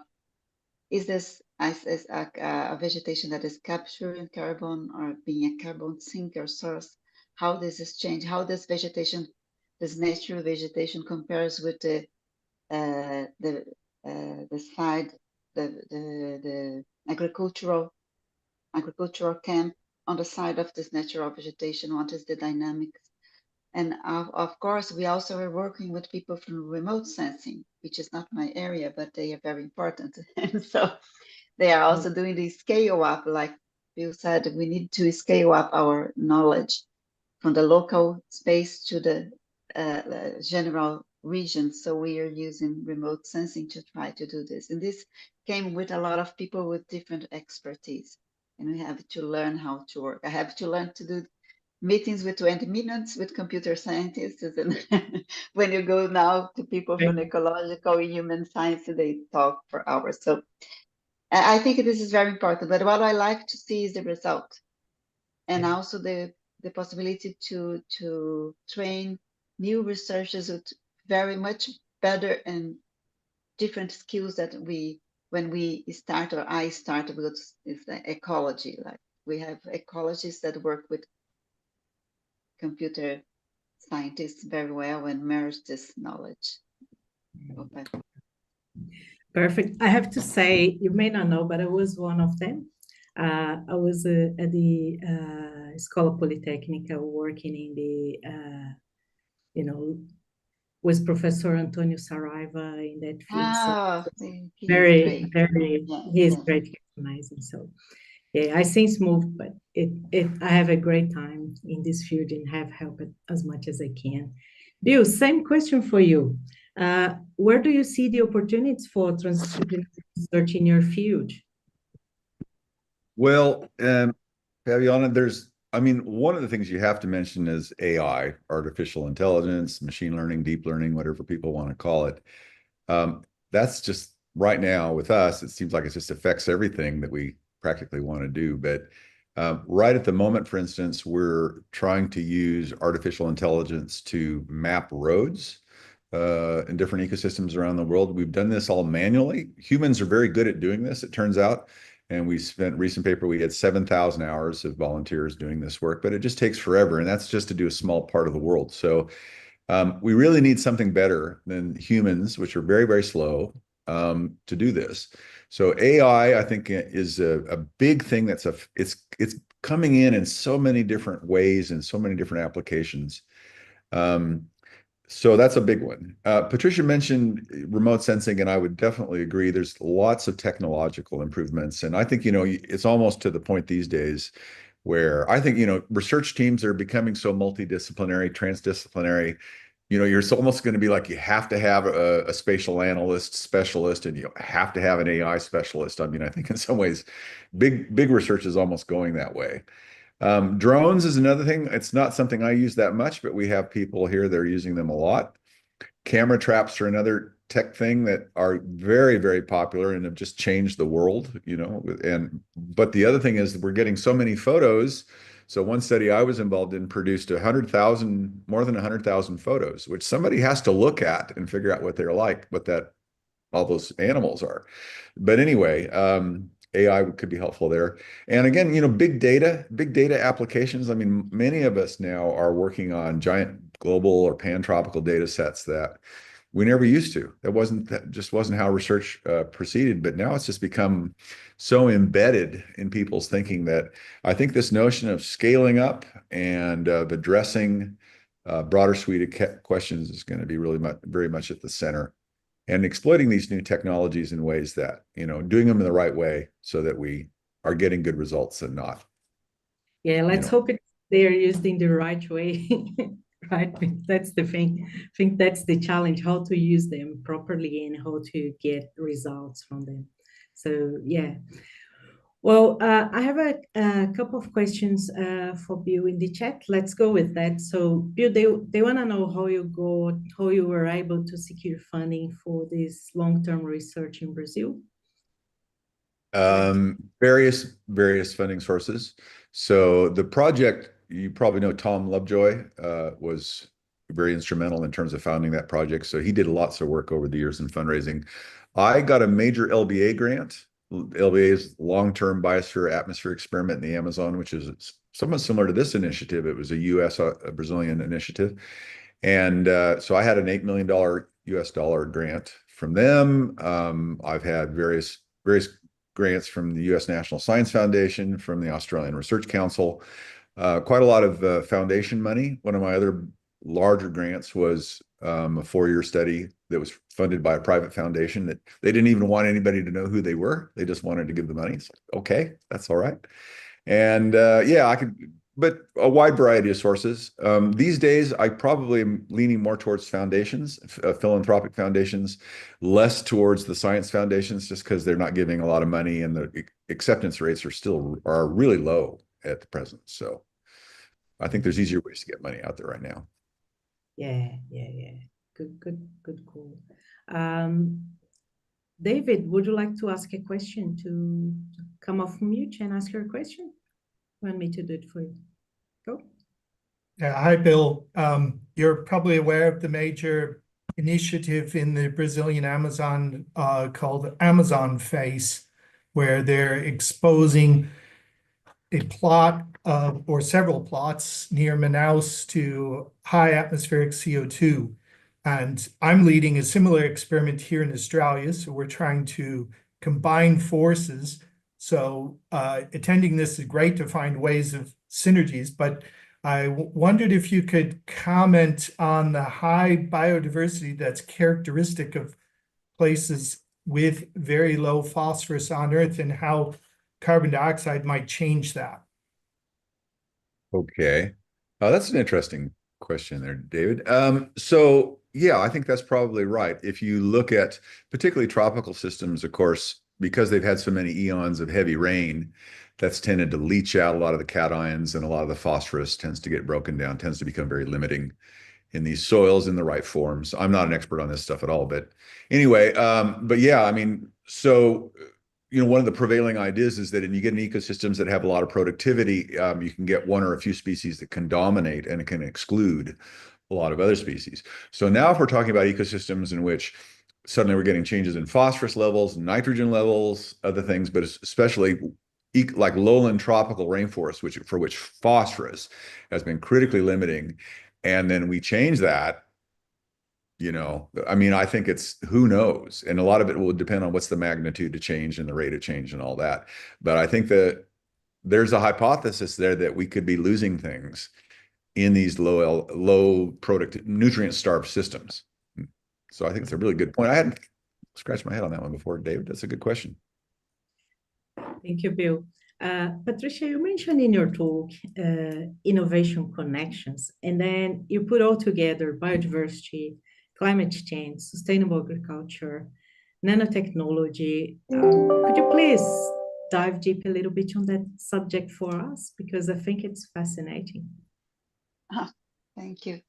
Is this as a vegetation that is capturing carbon or being a carbon sink or source? How does this change? How this vegetation, this natural vegetation, compares with the side, the agricultural camp on the side of this natural vegetation? What is the dynamics? And of course, we also are working with people from remote sensing, which is not my area, but they are very important. And so they are also doing the scale up, like Bill said, we need to scale up our knowledge from the local space to the general region. So we are using remote sensing to try to do this. And this came with a lot of people with different expertise. And we have to learn how to work. I have to learn to do meetings with 20 minutes with computer scientists. And when you go now to people from ecological and human science, they talk for hours. So I think this is very important. But what I like to see is the result, and also the possibility to train new researchers with very much better and different skills that when we start, or I started with, is the ecology. Like we have ecologists that work with computer scientists very well and merge this knowledge. Perfect. I have to say, you may not know, but I was one of them. I was at the Escola Politecnica working in the, with Professor Antonio Saraiva in that field. So very, he's great, amazing. So yeah, I since moved, but I have a great time in this field and have helped as much as I can. Bill, same question for you. Where do you see the opportunities for transdisciplinary research in your field? Well, Fabiana, one of the things you have to mention is AI, artificial intelligence, machine learning, deep learning, whatever people want to call it. That's just right now with us, it seems like it just affects everything that we practically want to do. But right at the moment, for instance, we're trying to use artificial intelligence to map roads in different ecosystems around the world. We've done this all manually. Humans are very good at doing this, it turns out. And we spent recent paper, we had 7,000 hours of volunteers doing this work, but it just takes forever. And that's just to do a small part of the world. So we really need something better than humans, which are very, very slow to do this. So AI, I think, is a big thing it's coming in so many different ways and so many different applications. So that's a big one. Patricia mentioned remote sensing, and I would definitely agree. There's lots of technological improvements. And I think, it's almost to the point these days where I think, research teams are becoming so multidisciplinary, transdisciplinary. You're almost going to be like, you have to have a spatial analyst specialist, and you have to have an AI specialist. I mean, I think in some ways, big research is almost going that way. Drones is another thing. It's not something I use that much, but we have people here that are using them a lot. Camera traps are another tech thing that are very, very popular and have just changed the world, but the other thing is we're getting so many photos. So one study I was involved in produced more than 100,000 photos, which somebody has to look at and figure out what they're like, all those animals are. But anyway, AI could be helpful there. And again, big data applications. I mean, many of us now are working on giant global or pan-tropical data sets that we never used to. That just wasn't how research proceeded, but now it's just become so embedded in people's thinking that I think this notion of scaling up and of addressing broader suite of questions is going to be really very much at the center, and exploiting these new technologies in ways that, doing them in the right way so that we are getting good results and not. Yeah, let's hope they are used in the right way. Right, that's the thing. I think that's the challenge, how to use them properly and how to get results from them. So yeah. Well, I have a couple of questions for Bill in the chat. Let's go with that. So Bill, they want to know how you were able to secure funding for this long-term research in Brazil. Various funding sources. So the project, you probably know Tom Lovejoy was very instrumental in terms of founding that project. So he did lots of work over the years in fundraising. I got a major LBA grant. LBA is long-term biosphere atmosphere experiment in the Amazon, which is somewhat similar to this initiative. It was a US, a Brazilian initiative. And so I had an $8 million US dollar grant from them. I've had various grants from the US National Science Foundation, from the Australian Research Council, quite a lot of foundation money. One of my other larger grants was a 4-year study that was funded by a private foundation that they didn't even want anybody to know who they were. They just wanted to give the money. It's like, okay, that's all right. And yeah, but a wide variety of sources. These days, I probably am leaning more towards foundations, philanthropic foundations, less towards the science foundations, just because they're not giving a lot of money and the acceptance rates are really low at the present. So I think there's easier ways to get money out there right now. Yeah. Good call. David, would you like to ask a question, to come off mute and ask your question? Want me to do it for you? Go. Yeah, hi, Bill. You're probably aware of the major initiative in the Brazilian Amazon called Amazon Face, where they're exposing a plot or several plots near Manaus to high atmospheric CO2. And I'm leading a similar experiment here in Australia. So we're trying to combine forces. So attending this is great to find ways of synergies, but I wondered if you could comment on the high biodiversity that's characteristic of places with very low phosphorus on Earth and how carbon dioxide might change that. Okay. That's an interesting question there, David. So yeah, I think that's probably right. If you look at particularly tropical systems, of course, because they've had so many eons of heavy rain, that's tended to leach out a lot of the cations, and a lot of the phosphorus tends to get broken down, tends to become very limiting in these soils in the right forms. I'm not an expert on this stuff at all, but anyway, but yeah, I mean, so one of the prevailing ideas is that if you get in ecosystems that have a lot of productivity, you can get one or a few species that can dominate and it can exclude a lot of other species. So now if we're talking about ecosystems in which suddenly we're getting changes in phosphorus levels, nitrogen levels, other things, but especially like lowland tropical rainforests, for which phosphorus has been critically limiting, and then we change that, I mean, I think it's, who knows? And a lot of it will depend on what's the magnitude of change and the rate of change and all that. But I think that there's a hypothesis there that we could be losing things in these low product, nutrient-starved systems. So I think it's a really good point. I hadn't scratched my head on that one before, David. That's a good question. Thank you, Bill. Patricia, you mentioned in your talk innovation connections, and then you put all together biodiversity, climate change, sustainable agriculture, nanotechnology. Could you please dive deep a little bit on that subject for us? Because I think it's fascinating. Thank you.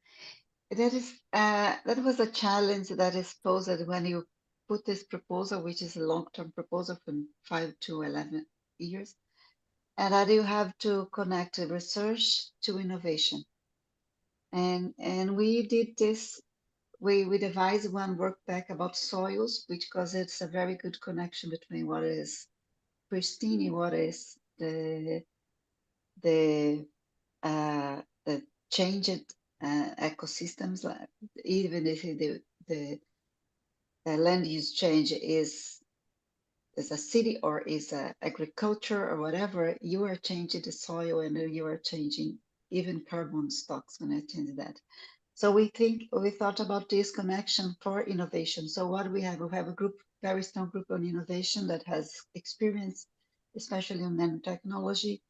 That was a challenge that is posed when you put this proposal, which is a long-term proposal from 5 to 11 years, and that you have to connect research to innovation. And we did this. We devised one work pack about soils, because it's a very good connection between what is pristine and what is the changed ecosystems. Even if the land use change is a city or is agriculture or whatever, you are changing the soil and you are changing even carbon stocks when I change that. So we thought about this connection for innovation. So what we have a group, very strong group on innovation that has experience, especially on nanotechnology.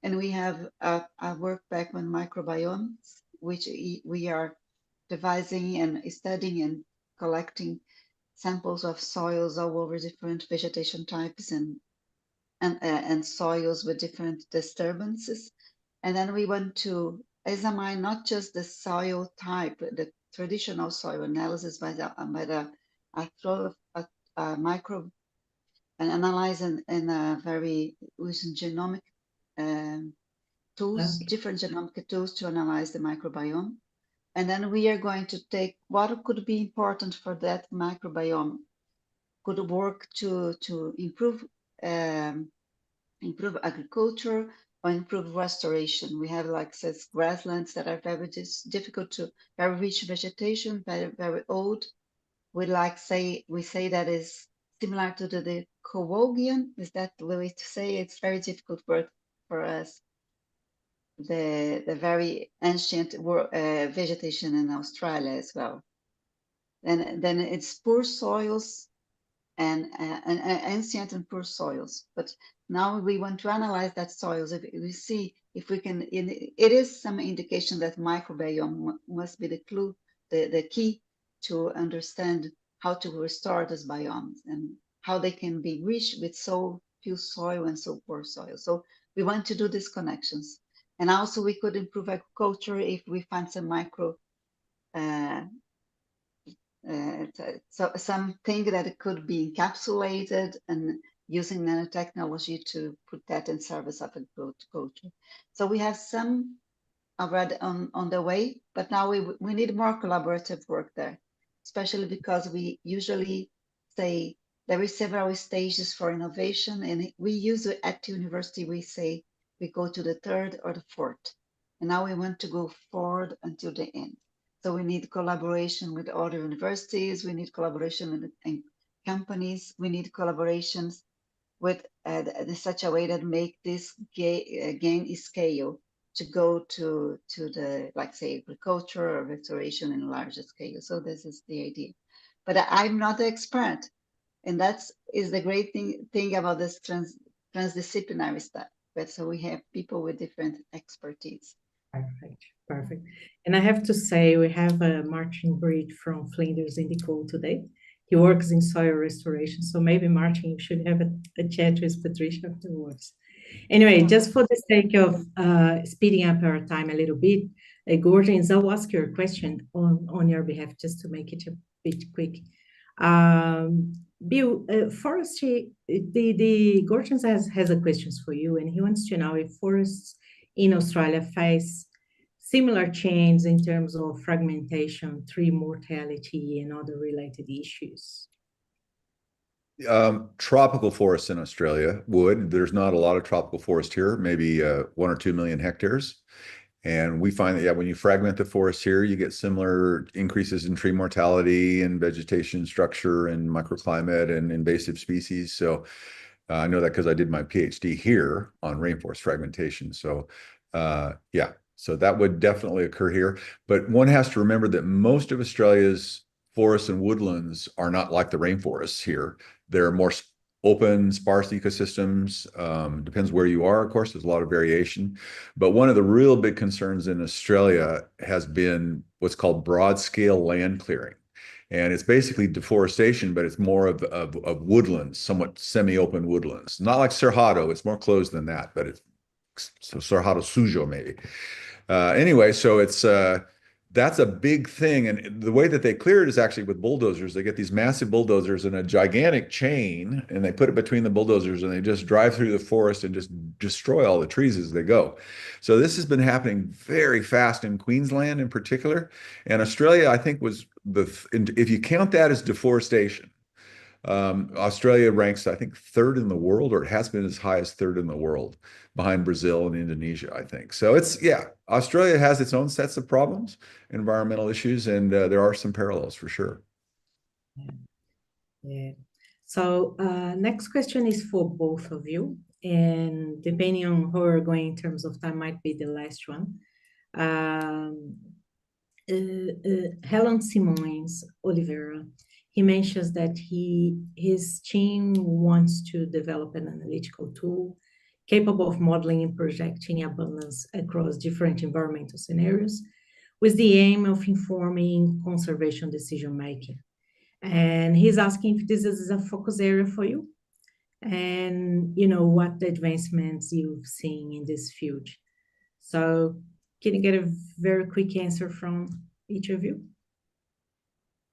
And we have a work back on microbiomes, which we are devising and studying and collecting samples of soils all over different vegetation types and soils with different disturbances. And then we want to examine not just the soil type, the traditional soil analysis by the microbe, and analyze in a very using genomic tools, different genomic tools to analyze the microbiome. And then we are going to take what could be important for that microbiome, could work to improve improve agriculture or improve restoration. We have like says grasslands that are very difficult to, very rich vegetation, very old. We say that is similar to the Kowogian. Is that the way to say? It's very difficult for us. The very ancient vegetation in Australia as well. And then it's poor soils and ancient and poor soils. But now we want to analyze that soils. If we see if we can, it is some indication that microbiome must be the clue, the key to understand how to restore those biomes and how they can be rich with so few soil and so poor soil. So we want to do these connections. And also we could improve agriculture if we find some so something that it could be encapsulated and using nanotechnology to put that in service of agriculture. So we have some already on the way, but now we need more collaborative work there, especially because we usually say there is several stages for innovation, and we use it at the university, we say we go to the third or the fourth, and now we want to go forward until the end. So we need collaboration with other universities, we need collaboration in companies, we need collaborations with such a way that make this gain scale to go to the, like say, agriculture or restoration in a larger scale. So this is the idea. But I'm not the expert. And that's is the great thing about this transdisciplinary stuff. But so we have people with different expertise. Perfect, perfect. And I have to say, we have Martin Breed from Flinders in the call today. He works in soil restoration. So maybe, Martin, you should have a chat with Patricia afterwards. Anyway, just for the sake of speeding up our time a little bit, Gordons, I'll ask you a question on your behalf, just to make it a bit quick. Bill, forestry, the Gordons has a question for you, and he wants to know if forests in Australia face similar change in terms of fragmentation, tree mortality, and other related issues. Tropical forests in Australia would. There's not a lot of tropical forest here, maybe 1 or 2 million hectares. And we find that, yeah, when you fragment the forest here, you get similar increases in tree mortality and vegetation structure and microclimate and invasive species. So I know that because I did my PhD here on rainforest fragmentation. So yeah, so that would definitely occur here. But one has to remember that most of Australia's forests and woodlands are not like the rainforests here. They're more open, sparse ecosystems. Depends where you are, of course, there's a lot of variation. But one of the real big concerns in Australia has been what's called broad scale land clearing. And it's basically deforestation, but it's more of woodlands, somewhat semi-open woodlands. Not like Cerrado, it's more closed than that, but it's so Cerrado Sujo maybe. Anyway, so it's that's a big thing. And the way that they clear it is actually with bulldozers. They get these massive bulldozers in a gigantic chain, and they put it between the bulldozers, and they just drive through the forest and just destroy all the trees as they go. So this has been happening very fast in Queensland in particular. And Australia, I think, was if you count that as deforestation, Australia ranks, I think, third in the world, or it has been as high as third in the world, behind Brazil and Indonesia, I think. So it's, yeah, Australia has its own sets of problems, environmental issues, and there are some parallels for sure. Yeah. So next question is for both of you, and depending on how we're going in terms of time, might be the last one. Um, Helen Simões Oliveira, he mentions that his team wants to develop an analytical tool capable of modeling and projecting abundance across different environmental scenarios with the aim of informing conservation decision making. And he's asking if this is a focus area for you and what advancements you've seen in this field. So can you get a very quick answer from each of you?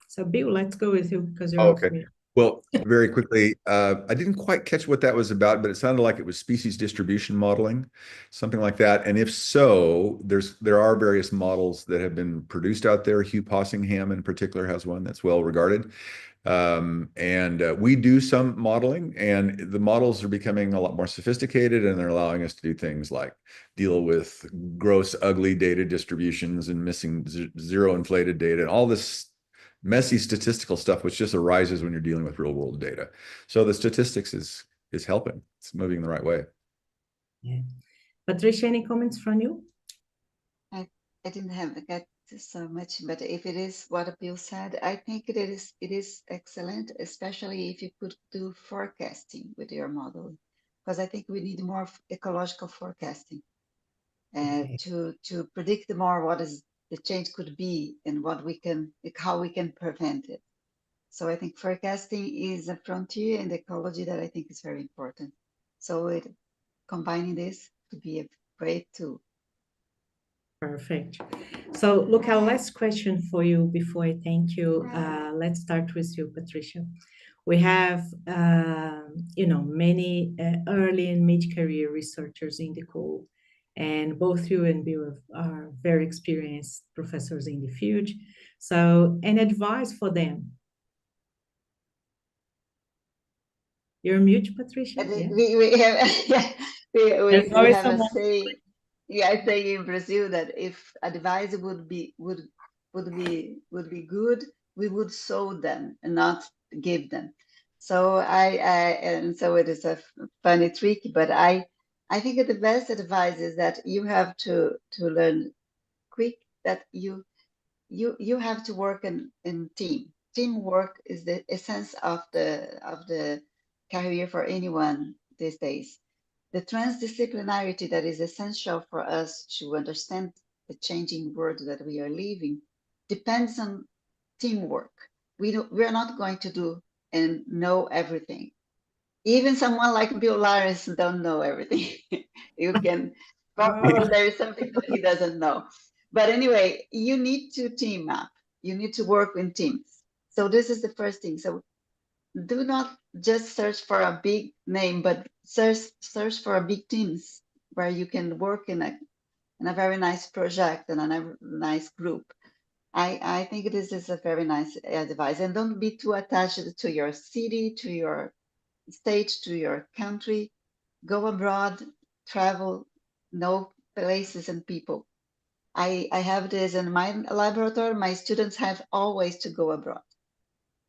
So Bill, let's go with you because you're okay. Well, very quickly, I didn't quite catch what that was about, but it sounded like it was species distribution modeling, something like that. And if so, there are various models that have been produced out there. Hugh Possingham in particular has one that's well regarded. We do some modeling, and the models are becoming a lot more sophisticated, and they're allowing us to do things like deal with gross, ugly data distributions and missing zero inflated data and all this messy statistical stuff, which just arises when you're dealing with real world data. So the statistics is helping. It's moving the right way. Yeah. Patricia, any comments from you? I didn't have got so much, but if it is what Bill said, I think it is excellent, especially if you could do forecasting with your model, because I think we need more ecological forecasting to predict more what is the change could be and how we can prevent it. So I think forecasting is a frontier in ecology that I think is very important. So combining this could be a great tool. Perfect. So look, our last question for you before I thank you. Let's start with you, Patricia. We have, many early and mid-career researchers in the call, and both you and Bill are very experienced professors in the field. So, an advice for them? You're mute, Patricia. Yeah. We have a saying. Yeah, I say in Brazil that if advice would be good, we would sow them and not give them. So and so it is a funny trick, but I think that the best advice is that you have to learn quick that you have to work in team. Teamwork is the essence of the career for anyone these days. The transdisciplinarity that is essential for us to understand the changing world that we are living depends on teamwork. We are not going to do and know everything. Even someone like Bill Lawrence don't know everything. You can probably there is something that he doesn't know. But anyway, you need to team up. You need to work in teams. So this is the first thing. So do not just search for a big name, but search for a big teams where you can work in a very nice project and a nice group. I think this is a very nice advice. And don't be too attached to your city, to your state, to your country. Go abroad, travel, know places and people. I have this in my laboratory. My students have always to go abroad.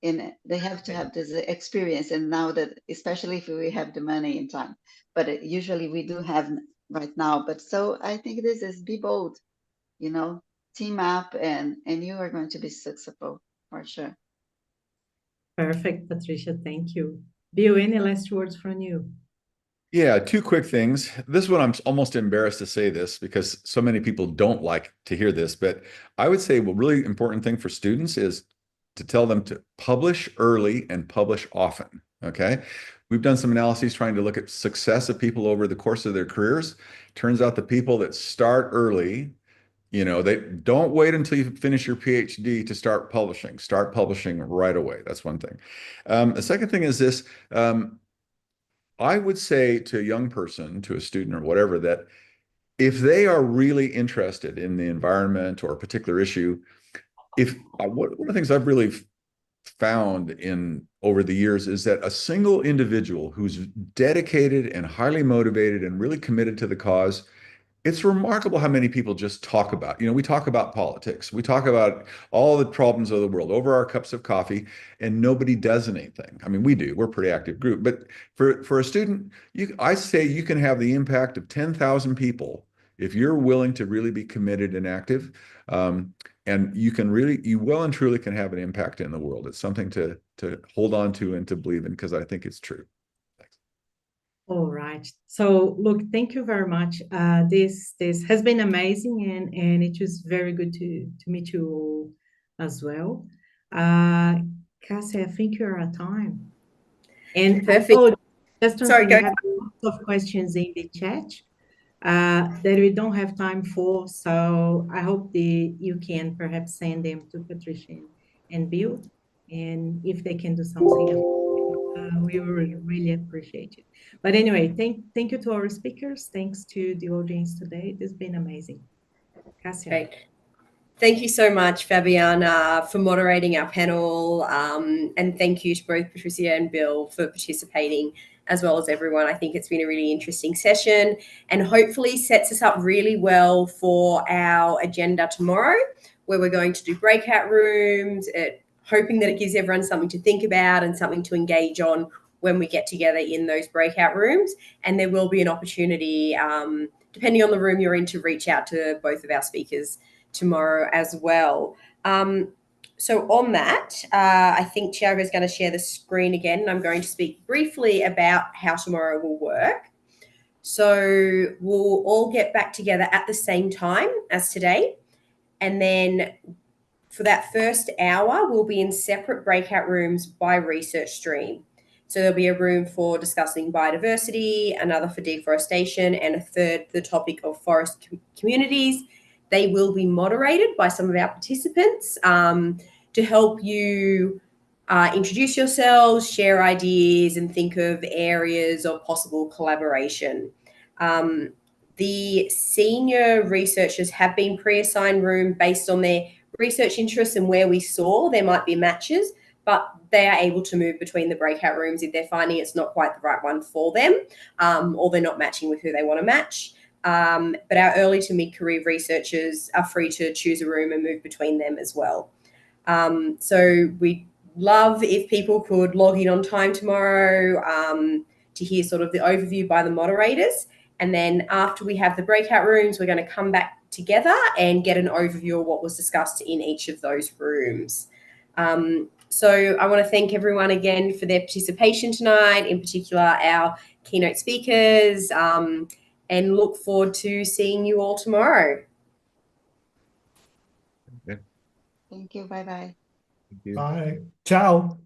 And they have to have this experience. And now that, especially if we have the money and time, but usually we do have right now. But so I think this is be bold, team up, and you are going to be successful for sure. Perfect, Patricia. Thank you. Bill, any last words from you? Yeah, two quick things. This one, I'm almost embarrassed to say this because so many people don't like to hear this, but I would say a really important thing for students is to tell them to publish early and publish often, okay? We've done some analyses trying to look at success of people over the course of their careers. Turns out the people that start early, they don't wait until you finish your PhD to start publishing. Start publishing right away. That's one thing. The second thing is this. I would say to a young person, to a student or whatever, that if they are really interested in the environment or a particular issue, one of the things I've really found over the years is that a single individual who's dedicated and highly motivated and really committed to the cause, it's remarkable how many people just talk about. We talk about politics. We talk about all the problems of the world over our cups of coffee, and nobody does anything. I mean, we do. We're a pretty active group. But for a student, I say you can have the impact of 10,000 people if you're willing to really be committed and active, and you well and truly can have an impact in the world. It's something to hold on to and to believe in, because I think it's true. Thanks. All right. So look, thank you very much. This has been amazing, and it was very good to meet you all as well. Cassie, I think you're at time. And Perfect. Just Sorry, we go. have lots of questions in the chat that we don't have time for. So I hope you can perhaps send them to Patricia and Bill, and if they can do something, we will really appreciate it. But anyway, thank you to our speakers. Thanks to the audience today. It has been amazing. Cassia. Great. Thank you so much, Fabiana, for moderating our panel. And thank you to both Patricia and Bill for participating, as well as everyone. I think it's been a really interesting session, and hopefully sets us up really well for our agenda tomorrow, where we're going to do breakout rooms, hoping that it gives everyone something to think about and something to engage on when we get together in those breakout rooms. And there will be an opportunity, depending on the room you're in, to reach out to both of our speakers tomorrow as well. So on that, I think Thiago is going to share the screen again, and I'm going to speak briefly about how tomorrow will work. So we'll all get back together at the same time as today, and then for that first hour, we'll be in separate breakout rooms by research stream. So there'll be a room for discussing biodiversity, another for deforestation, and a third for the topic of forest communities. They will be moderated by some of our participants to help you introduce yourselves, share ideas, and think of areas of possible collaboration. The senior researchers have been pre-assigned room based on their research interests and where we saw there might be matches, but they are able to move between the breakout rooms if they're finding it's not quite the right one for them, or they're not matching with who they want to match. But our early to mid-career researchers are free to choose a room and move between them as well. So we'd love if people could log in on time tomorrow to hear sort of the overview by the moderators. And then after we have the breakout rooms, we're going to come back together and get an overview of what was discussed in each of those rooms. So I want to thank everyone again for their participation tonight, in particular our keynote speakers, and look forward to seeing you all tomorrow. Thank you. Bye-bye. Thank you. Bye. Ciao.